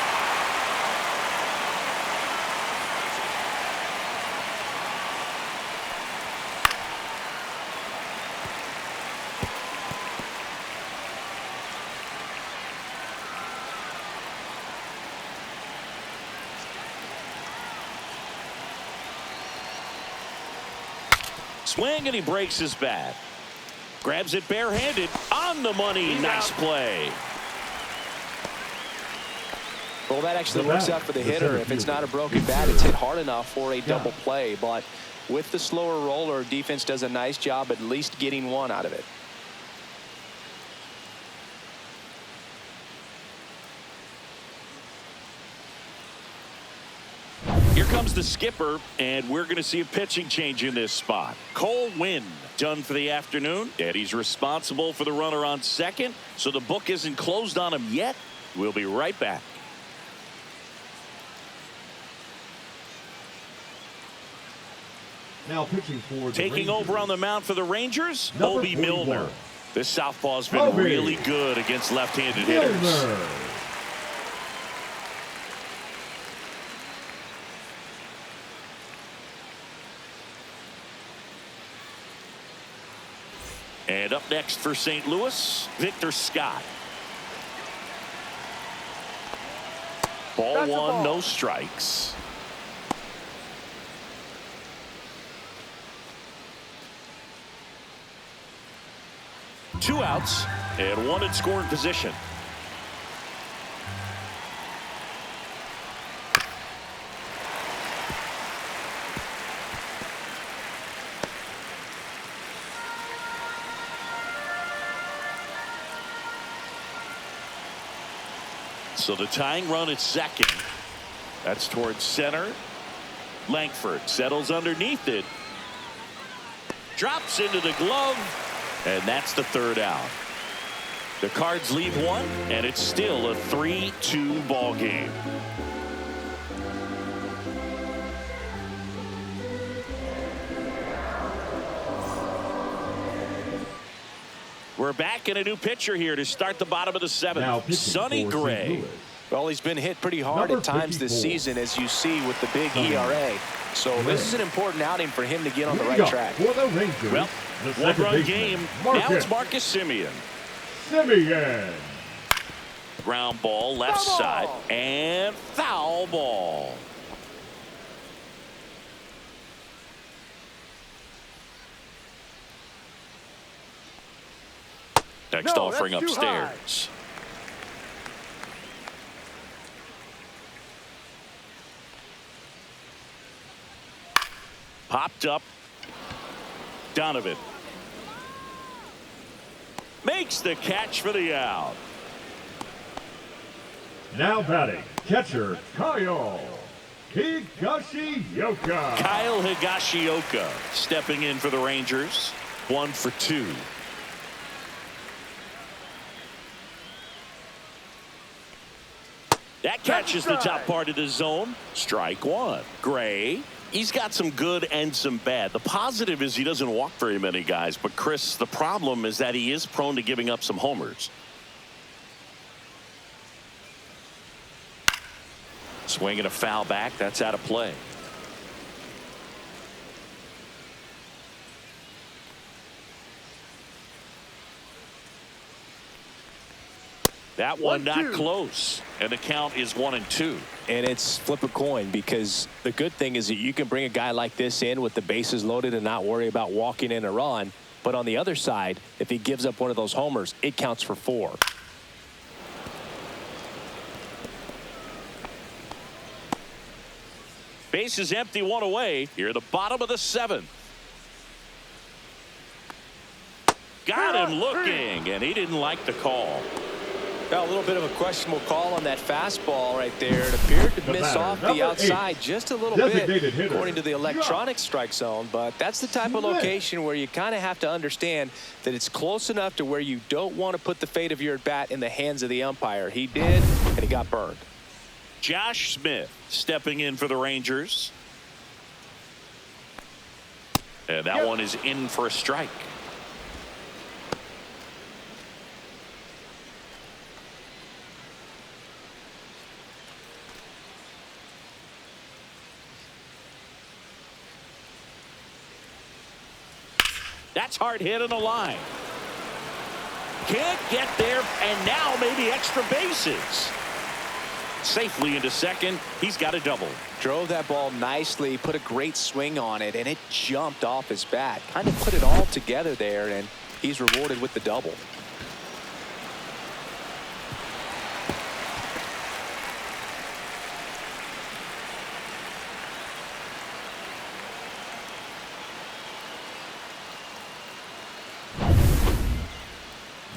Swing, and he breaks his bat. Grabs it barehanded. On the money. Nice play. Well, that actually works out for the hitter. If it's not a broken bat, it's hit hard enough for a double play. But with the slower roller, defense does a nice job at least getting one out of it. Here comes the skipper, and we're going to see a pitching change in this spot. Cole Winn done for the afternoon, and he's responsible for the runner on second, so the book isn't closed on him yet. We'll be right back. Now pitching for the Taking Rangers. over on the mound for the Rangers, Number Obi 41. Milner. This southpaw's been really good against left-handed hitters. And up next for St. Louis, Victor Scott. Ball That's a one, ball. no strikes. Two outs and one in scoring position. So the tying run at second. That's towards center. Langford settles underneath it. Drops into the glove. And that's the third out. The Cards leave one, and it's still a 3-2 ball game. We're back in a new pitcher here to start the bottom of the seventh. Sonny Gray. Well, he's been hit pretty hard at times this season, as you see with the big ERA. So this is an important outing for him to get on the right track. For the Rangers, Well, one-run game. Now it's Marcus Semien. Ground ball, left Foul side, ball. and foul ball. Next No, offering that's too upstairs. Popped up. Donovan makes the catch for the out. Now batting, catcher Kyle Higashioka. Kyle Higashioka stepping in for the Rangers. 1 for 2. That catches the top part of the zone. Strike one. Gray, he's got some good and some bad. The positive is he doesn't walk very many guys. But, Chris, the problem is that he is prone to giving up some homers. Swinging a foul back. That's out of play. That one not close, and the count is 1-2. And it's flip a coin, because the good thing is that you can bring a guy like this in with the bases loaded and not worry about walking in a run. But on the other side, if he gives up one of those homers, it counts for 4. Base is empty, one away. Here at the bottom of the 7th. Got him looking, and he didn't like the call. Now, a little bit of a questionable call on that fastball right there. It appeared to miss off the outside just a little bit, according to the electronic strike zone. But that's the type of location where you kind of have to understand that it's close enough to where you don't want to put the fate of your at-bat in the hands of the umpire. He did, and he got burned. Josh Smith stepping in for the Rangers. And that one is in for a strike. That's hard hit on the line. Can't get there, and now maybe extra bases. safely into second. He's got a double. Drove that ball nicely, put a great swing on it, and it jumped off his bat. Kind of put it all together there, and he's rewarded with the double.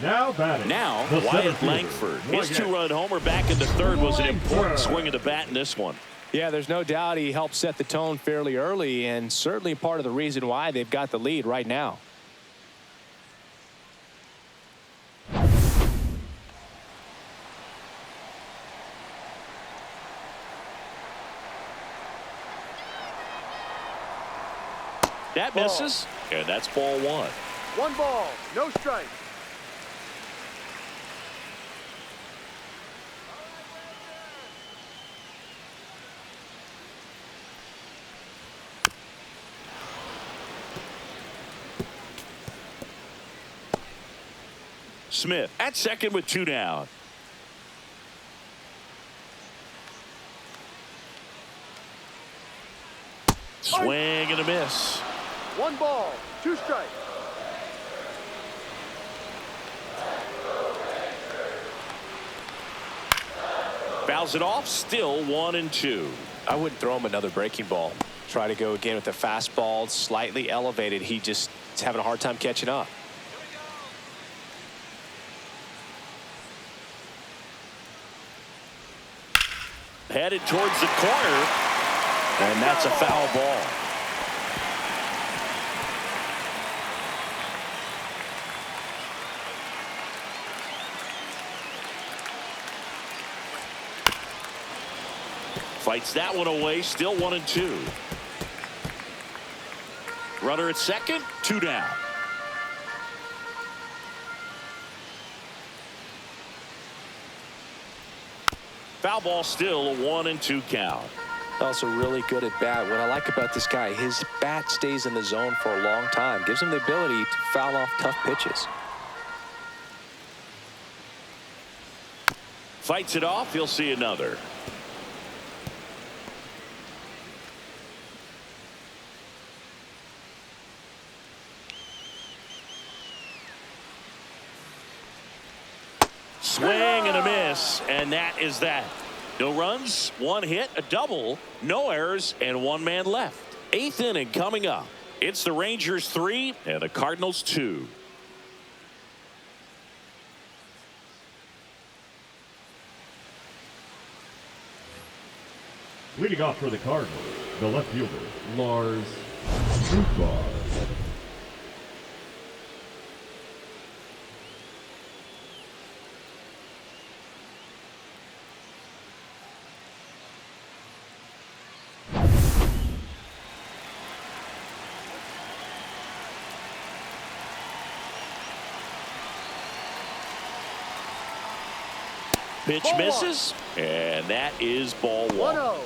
Now batting. Now, the center Wyatt fielder, Langford. His Wyatt. two-run homer back into third was an important Langford. swing of the bat in this one. Yeah, there's no doubt he helped set the tone fairly early, and certainly part of the reason why they've got the lead right now. That misses, and that's ball one. 1 ball, no strikes. Smith at second with 2 down. Swing and a miss. 1 ball, 2 strikes. Fouls it off, still 1-2. I wouldn't throw him another breaking ball. Try to go again with the fastball, slightly elevated. He just is having a hard time catching up. Headed towards the corner, and that's a foul ball. Fights that one away, still 1-2. Runner at second, 2 down. Foul ball, still a 1-2 count. Also really good at bat. What I like about this guy, his bat stays in the zone for a long time. Gives him the ability to foul off tough pitches. Fights it off, he'll see another. Swing and a miss, and that is that. No runs, 1 hit, a double, no errors, and 1 man left. 8th inning coming up. It's the Rangers 3 and the Cardinals 2. Leading off for the Cardinals, the left fielder, LouisCardinals. Pitch Ball misses, and that is ball 1. 1-0.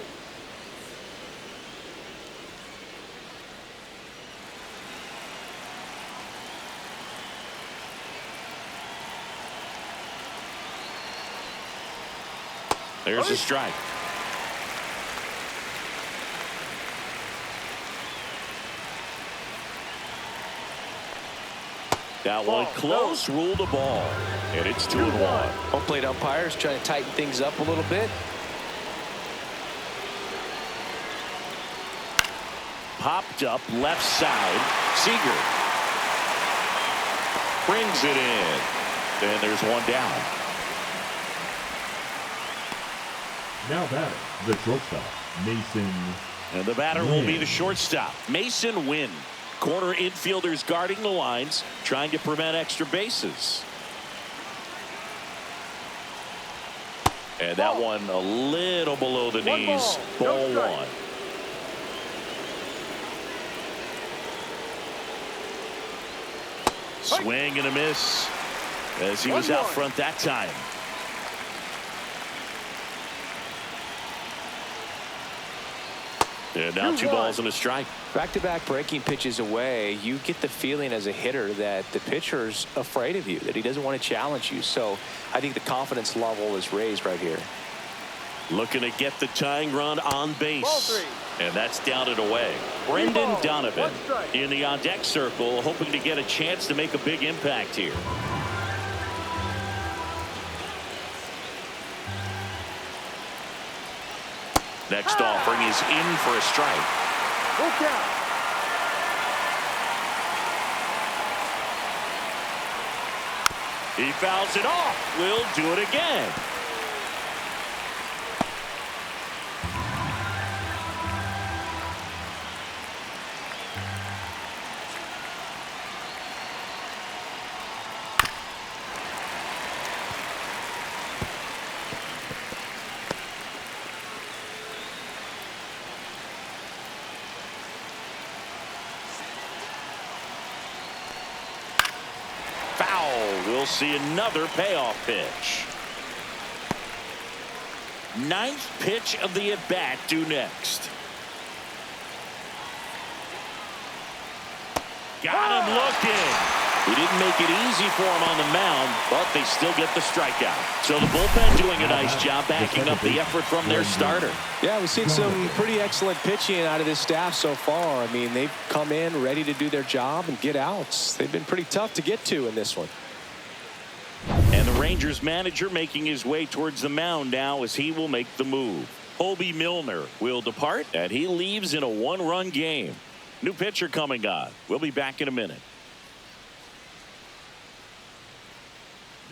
There's a strike. That one close, ruled a ball, and it's 2-1. Home plate umpires trying to tighten things up a little bit. Popped up left side. Seager brings it in. Then there's 1 down. Now batting, the shortstop, Mason. And the batter will be the shortstop, Mason Wynn. Corner infielders guarding the lines, trying to prevent extra bases. And that one a little below the knees. Ball 1. Swing and a miss as he was out front that time. And now 2 balls and a strike. Back-to-back breaking pitches away, you get the feeling as a hitter that the pitcher's afraid of you, that he doesn't want to challenge you. So I think the confidence level is raised right here. Looking to get the tying run on base. Ball 3. And that's down and away. Brendan Vivo, Donovan 1 strike. in the on-deck circle, hoping to get a chance to make a big impact here. Next offering is in for a strike. Full count. He fouls it off. We'll do it again. We'll see another payoff pitch. Ninth pitch of the at-bat due next. Got him looking. He didn't make it easy for him on the mound, but they still get the strikeout. So the bullpen doing a nice job backing up the effort from their starter. Yeah, we've seen some pretty excellent pitching out of this staff so far. I mean, they've come in ready to do their job and get outs. They've been pretty tough to get to in this one. And the Rangers manager making his way towards the mound now as he will make the move. Hobie Milner will depart, and he leaves in a one-run game. New pitcher coming on. We'll be back in a minute.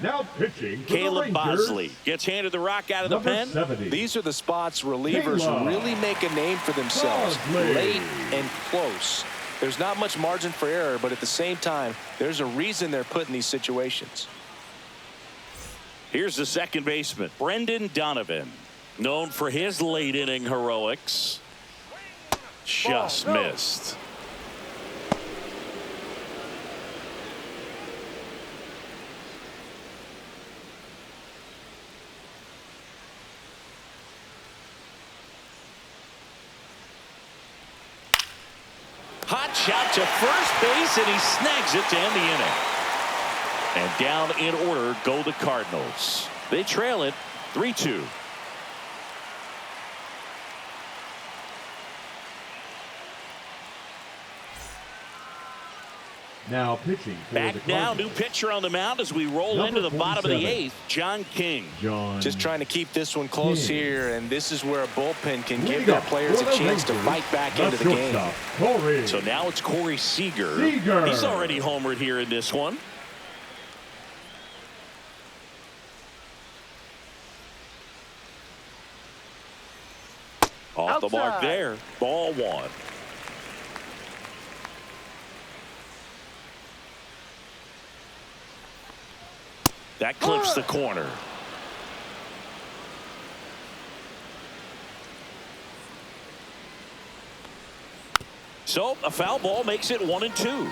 Now pitching for Caleb the Rangers, Bosley gets handed the rock out of the number pen. 70. These are the spots relievers Caleb really make a name for themselves. Bosley. Late and close. There's not much margin for error, but at the same time, there's a reason they're put in these situations. Here's the second baseman, Brendan Donovan, known for his late inning heroics. Just missed. Hot shot to first base, and he snags it to end the inning. And down in order go the Cardinals. They trail it 3-2. Now pitching for Back the now, Cardinals, new pitcher on the mound as we roll Number into the bottom of the 47. eighth, John King. John. Just trying to keep this one close King. here, and this is where a bullpen can Leading give their up players for a the chance to Rangers, fight back the into the game. shortstop, Corey. So now it's Corey Seager. Seager. He's already homered here in this one. Off the mark Outside. there. Ball one. That clips the corner. So a foul ball makes it 1-2.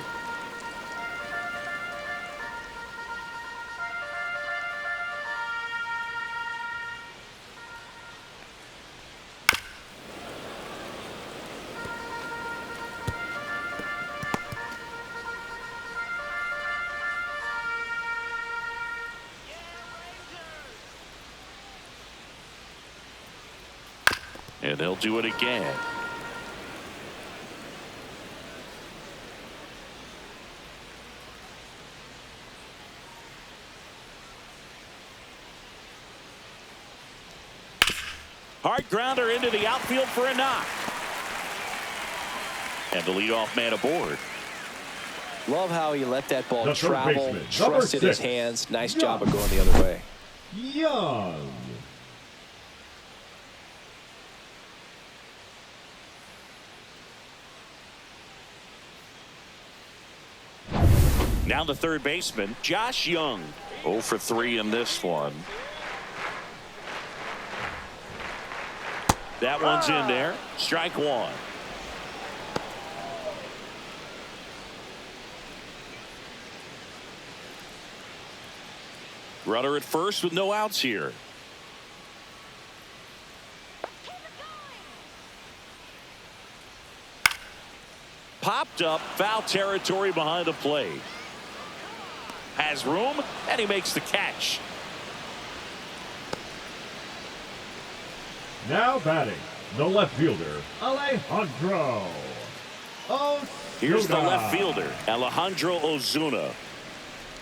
And they'll do it again. Hard grounder into the outfield for a knock. And the leadoff man aboard. Love how he let that ball The third travel, baseman, trusted number his 6. hands. Nice Young. job of going the other way. Young. Now the third baseman, Josh Young. 0 for 3 in this one. That one's in there. Strike one. Runner at first with no outs here. Popped up, foul territory behind the plate. Has room, and he makes the catch. Now batting, the left fielder, Alejandro Ozuna. Here's the left fielder, Alejandro Ozuna.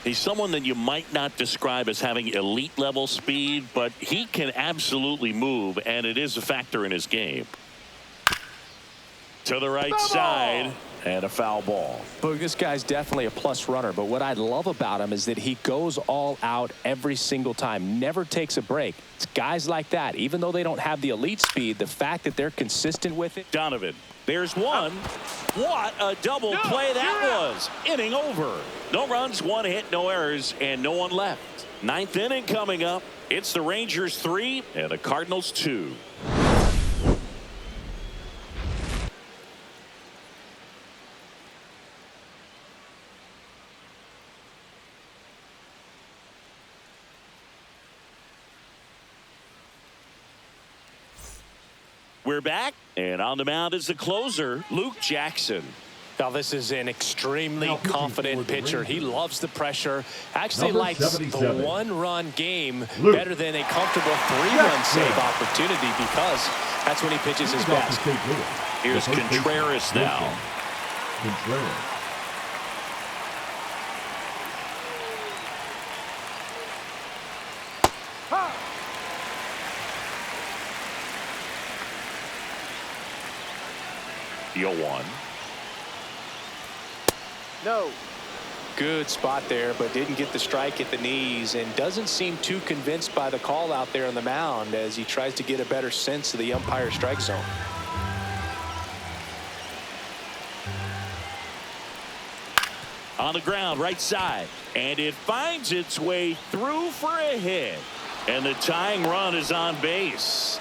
He's someone that you might not describe as having elite level speed, but he can absolutely move, and it is a factor in his game. To the right side, and a foul ball. But this guy's definitely a plus runner, but what I love about him is that he goes all out every single time, never takes a break. It's guys like that, even though they don't have the elite speed, the fact that they're consistent with it. Donovan, there's one. What a double play that was. Inning over. No runs, one hit, no errors, and no one left. Ninth inning coming up. It's the Rangers 3 and the Cardinals 2. We're back, and on the mound is the closer, Luke Jackson. Now, this is an extremely confident pitcher. He loves the pressure. Actually Number likes 77. the one-run game Luke better than a comfortable three-run save opportunity because that's when he pitches his best. Here's Contreras now. Contreras. The 0-1. No. Good spot there, but didn't get the strike at the knees and doesn't seem too convinced by the call out there on the mound as he tries to get a better sense of the umpire strike zone. On the ground, right side, and it finds its way through for a hit, and the tying run is on base.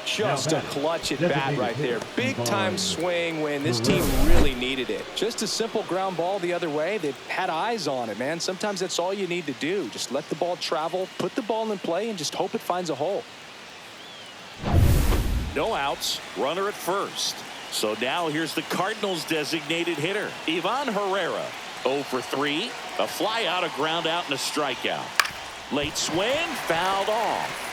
Just a clutch at bat right there. Big time swing when this team really needed it. Just a simple ground ball the other way. They had eyes on it, man. Sometimes that's all you need to do. Just let the ball travel, put the ball in play, and just hope it finds a hole. No outs, runner at first. So now here's the Cardinals designated hitter, Ivan Herrera. 0 for 3, a fly out, a ground out, and a strikeout. Late swing, fouled off.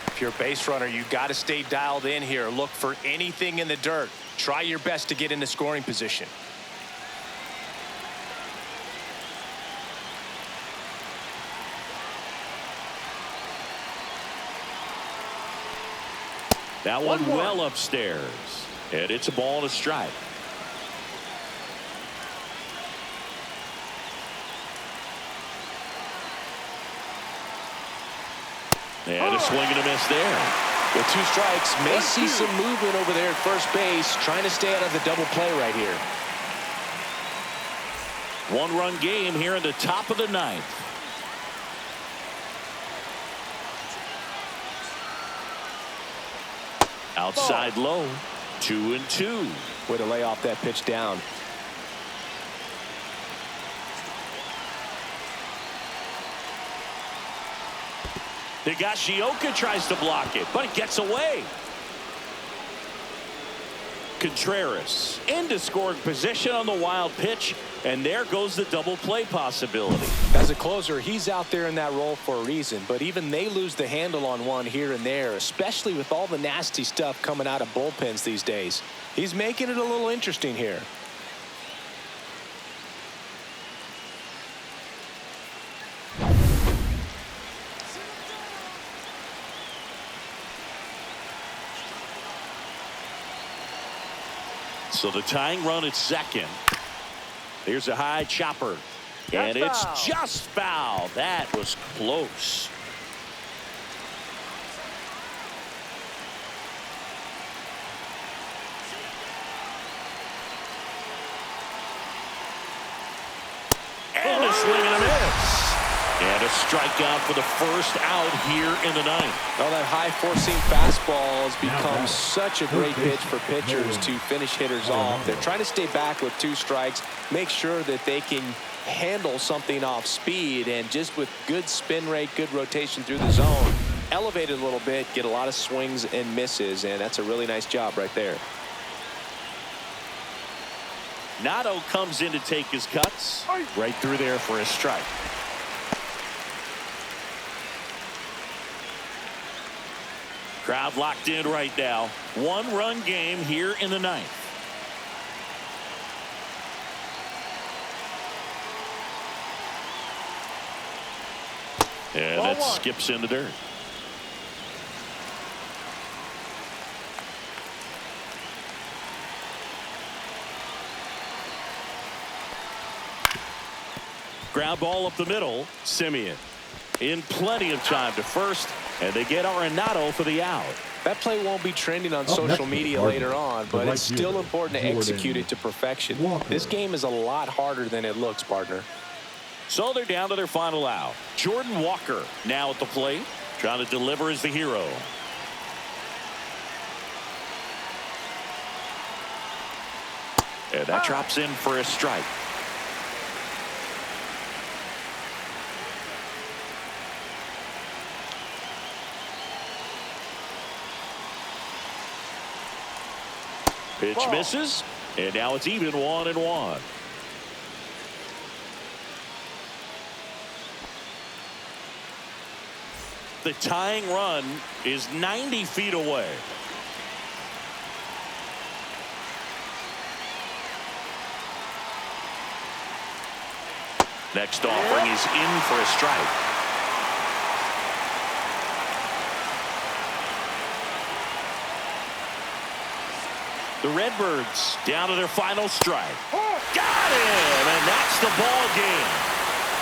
If you're a base runner, you got to stay dialed in here. Look for anything in the dirt. Try your best to get into scoring position. That one well upstairs, and it's a ball and a strike. And a swing and a miss there. With 2 strikes, may see some movement over there at first base, trying to stay out of the double play right here. 1-run game here in the top of the 9th. Outside low, 2-2. Way to lay off that pitch down. Higashioka tries to block it, but it gets away. Contreras into scoring position on the wild pitch, and there goes the double play possibility. As a closer, he's out there in that role for a reason, but even they lose the handle on one here and there, especially with all the nasty stuff coming out of bullpens these days. He's making it a little interesting here. So the tying run at second. There's a high chopper. And it's just foul. That was close. And a swing and a miss. And a strikeout for the first out here in the 9th. Well, that high four-seam fastball has become such a great pitch for pitchers to finish hitters off. They're trying to stay back with 2 strikes, make sure that they can handle something off speed, and just with good spin rate, good rotation through the zone, elevate it a little bit, get a lot of swings and misses, and that's a really nice job right there. Nato comes in to take his cuts. Right through there for a strike. Crowd locked in right now. 1-run game here in the ninth. And that skips in the dirt. Ground ball up the middle. Simeon in plenty of time to first, and they get Arenado for the out. That play won't be trending on social media later on, but it's still important to execute it to perfection. This game is a lot harder than it looks, partner. So they're down to their final out. Jordan Walker now at the plate, trying to deliver as the hero. And that drops in for a strike. Pitch misses, and now it's even 1-1. The tying run is 90 feet away. Next offering is in for a strike. The Redbirds down to their final strike. Got him, and that's the ball game.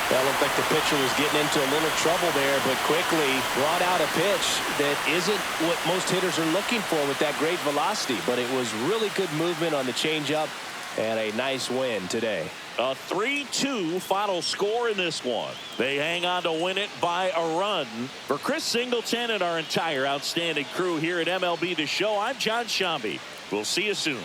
Well, it looked like the pitcher was getting into a little trouble there, but quickly brought out a pitch that isn't what most hitters are looking for with that great velocity. But it was really good movement on the changeup and a nice win today. A 3-2 final score in this one. They hang on to win it by a run. For Chris Singleton and our entire outstanding crew here at MLB The Show, I'm John Shambi. We'll see you soon.